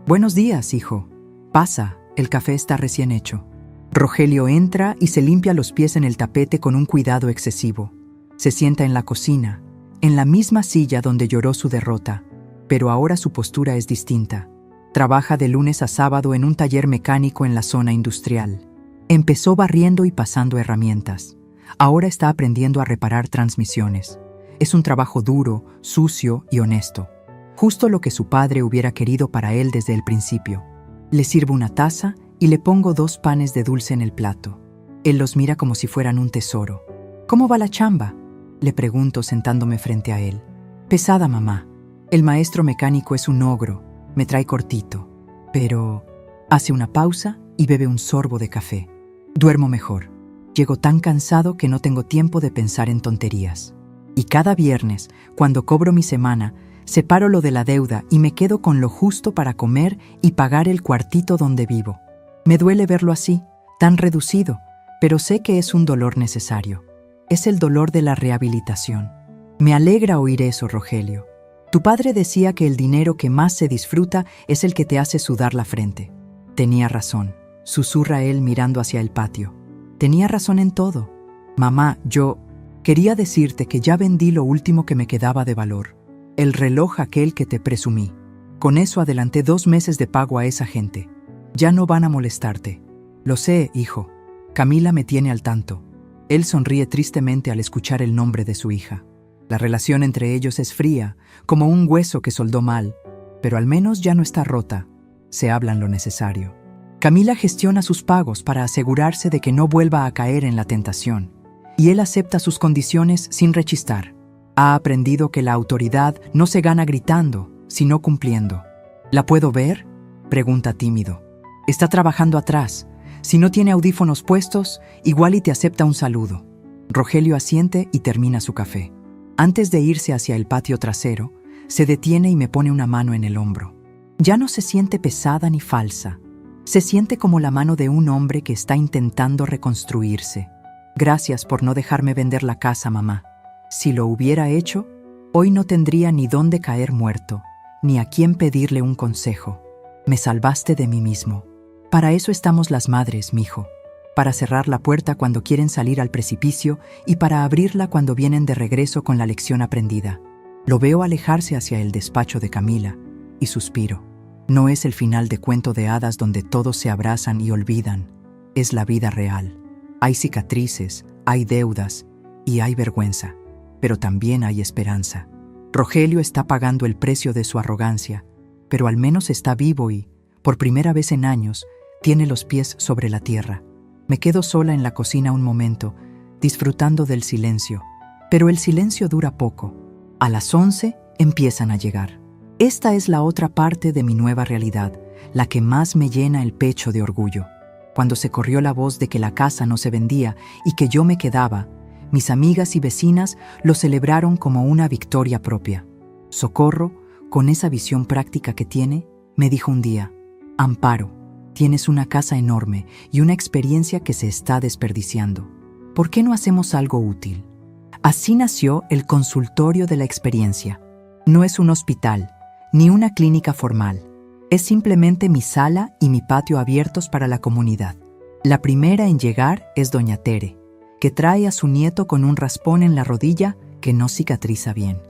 «Buenos días, hijo. Pasa, el café está recién hecho». Rogelio entra y se limpia los pies en el tapete con un cuidado excesivo. Se sienta en la cocina, en la misma silla donde lloró su derrota, pero ahora su postura es distinta. Trabaja de lunes a sábado en un taller mecánico en la zona industrial. Empezó barriendo y pasando herramientas. Ahora está aprendiendo a reparar transmisiones. Es un trabajo duro, sucio y honesto. Justo lo que su padre hubiera querido para él desde el principio. Le sirvo una taza y le pongo 2 panes de dulce en el plato. Él los mira como si fueran un tesoro. «¿Cómo va la chamba?», le pregunto sentándome frente a él. «Pesada, mamá. El maestro mecánico es un ogro, me trae cortito. Pero…» Hace una pausa y bebe un sorbo de café. «Duermo mejor. Llego tan cansado que no tengo tiempo de pensar en tonterías. Y cada viernes, cuando cobro mi semana, separo lo de la deuda y me quedo con lo justo para comer y pagar el cuartito donde vivo. Me duele verlo así, tan reducido, pero sé que es un dolor necesario. Es el dolor de la rehabilitación. Me alegra oír eso, Rogelio. Tu padre decía que el dinero que más se disfruta es el que te hace sudar la frente». Tenía razón, susurra él mirando hacia el patio. Tenía razón en todo. «Mamá, yo quería decirte que ya vendí lo último que me quedaba de valor. El reloj aquel que te presumí. Con eso adelanté 2 meses de pago a esa gente. Ya no van a molestarte». «Lo sé, hijo. Camila me tiene al tanto». Él sonríe tristemente al escuchar el nombre de su hija. La relación entre ellos es fría, como un hueso que soldó mal, pero al menos ya no está rota. Se hablan lo necesario. Camila gestiona sus pagos para asegurarse de que no vuelva a caer en la tentación, y él acepta sus condiciones sin rechistar. Ha aprendido que la autoridad no se gana gritando, sino cumpliendo. «¿La puedo ver?», pregunta tímido. Está trabajando atrás. Si no tiene audífonos puestos, igual y te acepta un saludo. Rogelio asiente y termina su café. Antes de irse hacia el patio trasero, se detiene y me pone una mano en el hombro. Ya no se siente pesada ni falsa. Se siente como la mano de un hombre que está intentando reconstruirse. «Gracias por no dejarme vender la casa, mamá. Si lo hubiera hecho, hoy no tendría ni dónde caer muerto, ni a quién pedirle un consejo. Me salvaste de mí mismo. Para eso estamos las madres, mijo. Para cerrar la puerta cuando quieren salir al precipicio y para abrirla cuando vienen de regreso con la lección aprendida». Lo veo alejarse hacia el despacho de Camila y suspiro. No es el final de cuento de hadas donde todos se abrazan y olvidan. Es la vida real. Hay cicatrices, hay deudas y hay vergüenza, pero también hay esperanza. Rogelio está pagando el precio de su arrogancia, pero al menos está vivo y, por primera vez en años, tiene los pies sobre la tierra. Me quedo sola en la cocina un momento, disfrutando del silencio. Pero el silencio dura poco. A las 11 empiezan a llegar. Esta es la otra parte de mi nueva realidad, la que más me llena el pecho de orgullo. Cuando se corrió la voz de que la casa no se vendía y que yo me quedaba, mis amigas y vecinas lo celebraron como una victoria propia. Socorro, con esa visión práctica que tiene, me dijo un día: Amparo, tienes una casa enorme y una experiencia que se está desperdiciando. ¿Por qué no hacemos algo útil? Así nació el consultorio de la experiencia. No es un hospital, ni una clínica formal. Es simplemente mi sala y mi patio abiertos para la comunidad. La primera en llegar es doña Tere, que trae a su nieto con un raspón en la rodilla que no cicatriza bien.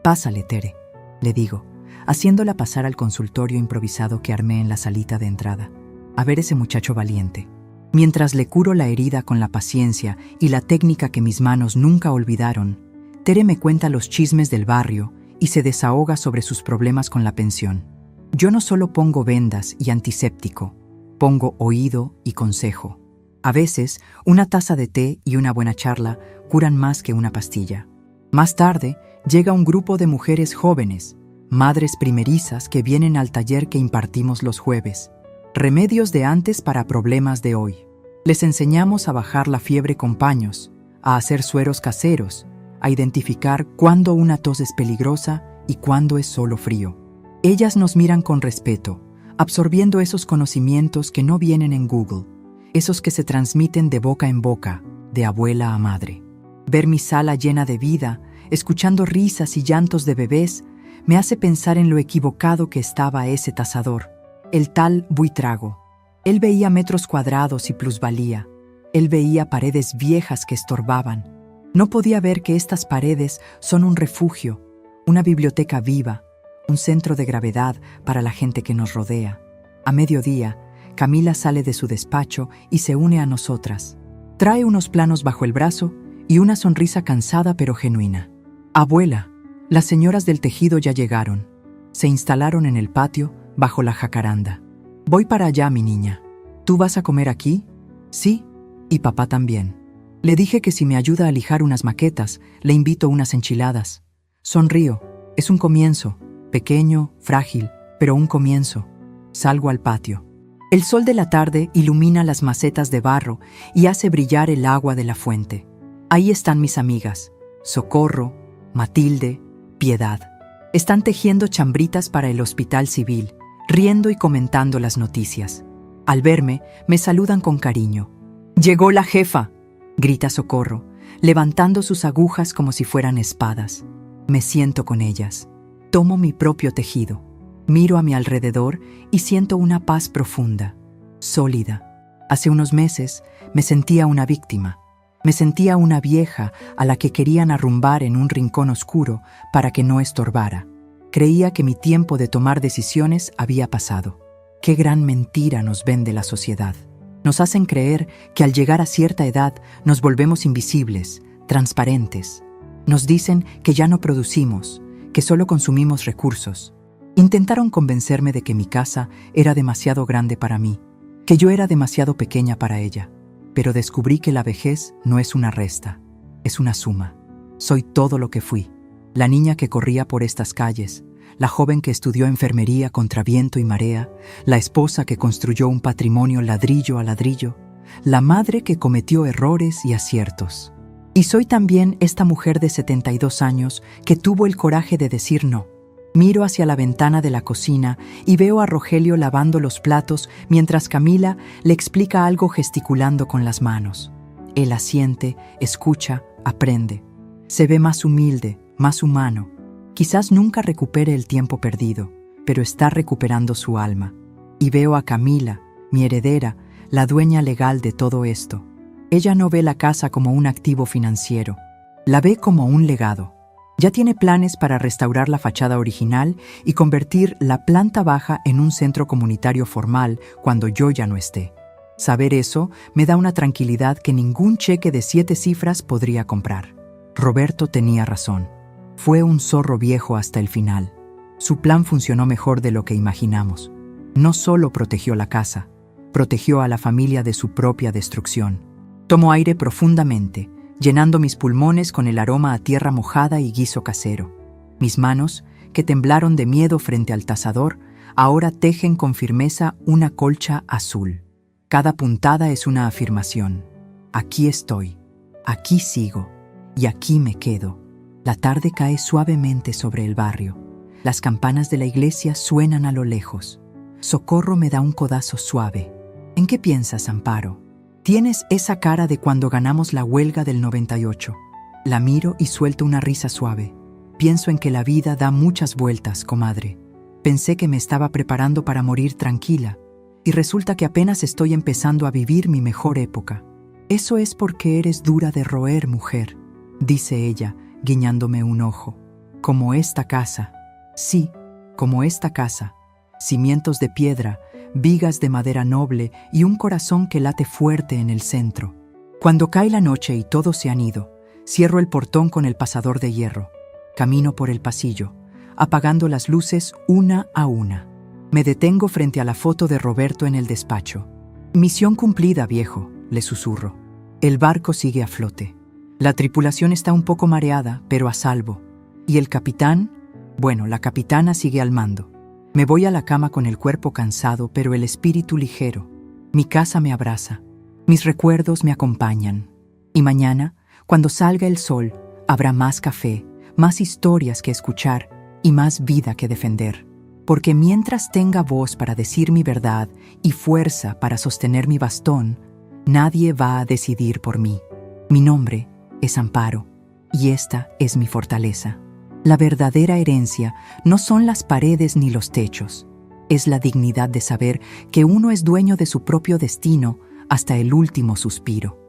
Pásale, Tere, le digo, haciéndola pasar al consultorio improvisado que armé en la salita de entrada. A ver ese muchacho valiente. Mientras le curo la herida con la paciencia y la técnica que mis manos nunca olvidaron, Tere me cuenta los chismes del barrio y se desahoga sobre sus problemas con la pensión. Yo no solo pongo vendas y antiséptico, pongo oído y consejo. A veces, una taza de té y una buena charla curan más que una pastilla. Más tarde, llega un grupo de mujeres jóvenes, madres primerizas que vienen al taller que impartimos los jueves. Remedios de antes para problemas de hoy. Les enseñamos a bajar la fiebre con paños, a hacer sueros caseros, a identificar cuándo una tos es peligrosa y cuándo es solo frío. Ellas nos miran con respeto, absorbiendo esos conocimientos que no vienen en Google, esos que se transmiten de boca en boca, de abuela a madre. Ver mi sala llena de vida, escuchando risas y llantos de bebés, me hace pensar en lo equivocado que estaba ese tasador, el tal Buitrago. Él veía metros cuadrados y plusvalía. Él veía paredes viejas que estorbaban. No podía ver que estas paredes son un refugio, una biblioteca viva, un centro de gravedad para la gente que nos rodea. A mediodía, Camila sale de su despacho y se une a nosotras. Trae unos planos bajo el brazo y una sonrisa cansada pero genuina. Abuela, las señoras del tejido ya llegaron. Se instalaron en el patio, bajo la jacaranda. Voy para allá, mi niña. ¿Tú vas a comer aquí? Sí, y papá también. Le dije que si me ayuda a lijar unas maquetas, le invito unas enchiladas. Sonrío. Es un comienzo. Pequeño, frágil, pero un comienzo. Salgo al patio. El sol de la tarde ilumina las macetas de barro y hace brillar el agua de la fuente. Ahí están mis amigas, Socorro, Matilde, Piedad. Están tejiendo chambritas para el hospital civil, riendo y comentando las noticias. Al verme, me saludan con cariño. «¡Llegó la jefa!», grita Socorro, levantando sus agujas como si fueran espadas. Me siento con ellas. Tomo mi propio tejido. Miro a mi alrededor y siento una paz profunda, sólida. Hace unos meses me sentía una víctima. Me sentía una vieja a la que querían arrumbar en un rincón oscuro para que no estorbara. Creía que mi tiempo de tomar decisiones había pasado. Qué gran mentira nos vende la sociedad. Nos hacen creer que al llegar a cierta edad nos volvemos invisibles, transparentes. Nos dicen que ya no producimos, que solo consumimos recursos. Intentaron convencerme de que mi casa era demasiado grande para mí, que yo era demasiado pequeña para ella. Pero descubrí que la vejez no es una resta, es una suma. Soy todo lo que fui. La niña que corría por estas calles, la joven que estudió enfermería contra viento y marea, la esposa que construyó un patrimonio ladrillo a ladrillo, la madre que cometió errores y aciertos. Y soy también esta mujer de 72 años que tuvo el coraje de decir no. Miro hacia la ventana de la cocina y veo a Rogelio lavando los platos mientras Camila le explica algo gesticulando con las manos. Él asiente, escucha, aprende. Se ve más humilde, más humano. Quizás nunca recupere el tiempo perdido, pero está recuperando su alma. Y veo a Camila, mi heredera, la dueña legal de todo esto. Ella no ve la casa como un activo financiero, la ve como un legado. Ya tiene planes para restaurar la fachada original y convertir la planta baja en un centro comunitario formal cuando yo ya no esté. Saber eso me da una tranquilidad que ningún cheque de 7 cifras podría comprar. Roberto tenía razón. Fue un zorro viejo hasta el final. Su plan funcionó mejor de lo que imaginamos. No solo protegió la casa, protegió a la familia de su propia destrucción. Tomo aire profundamente, llenando mis pulmones con el aroma a tierra mojada y guiso casero. Mis manos, que temblaron de miedo frente al tazador, ahora tejen con firmeza una colcha azul. Cada puntada es una afirmación. Aquí estoy, aquí sigo y aquí me quedo. La tarde cae suavemente sobre el barrio. Las campanas de la iglesia suenan a lo lejos. Socorro me da un codazo suave. ¿En qué piensas, Amparo? Tienes esa cara de cuando ganamos la huelga del 98. La miro y suelto una risa suave. Pienso en que la vida da muchas vueltas, comadre. Pensé que me estaba preparando para morir tranquila, y resulta que apenas estoy empezando a vivir mi mejor época. Eso es porque eres dura de roer, mujer, dice ella, guiñándome un ojo. Como esta casa. Sí, como esta casa. Cimientos de piedra, vigas de madera noble y un corazón que late fuerte en el centro. Cuando cae la noche y todos se han ido, cierro el portón con el pasador de hierro. Camino por el pasillo, apagando las luces una a una. Me detengo frente a la foto de Roberto en el despacho. Misión cumplida, viejo, le susurro. El barco sigue a flote. La tripulación está un poco mareada, pero a salvo. Y el capitán, bueno, la capitana sigue al mando. Me voy a la cama con el cuerpo cansado, pero el espíritu ligero. Mi casa me abraza. Mis recuerdos me acompañan. Y mañana, cuando salga el sol, habrá más café, más historias que escuchar y más vida que defender. Porque mientras tenga voz para decir mi verdad y fuerza para sostener mi bastón, nadie va a decidir por mí. Mi nombre es Amparo, y esta es mi fortaleza. La verdadera herencia no son las paredes ni los techos. Es la dignidad de saber que uno es dueño de su propio destino hasta el último suspiro.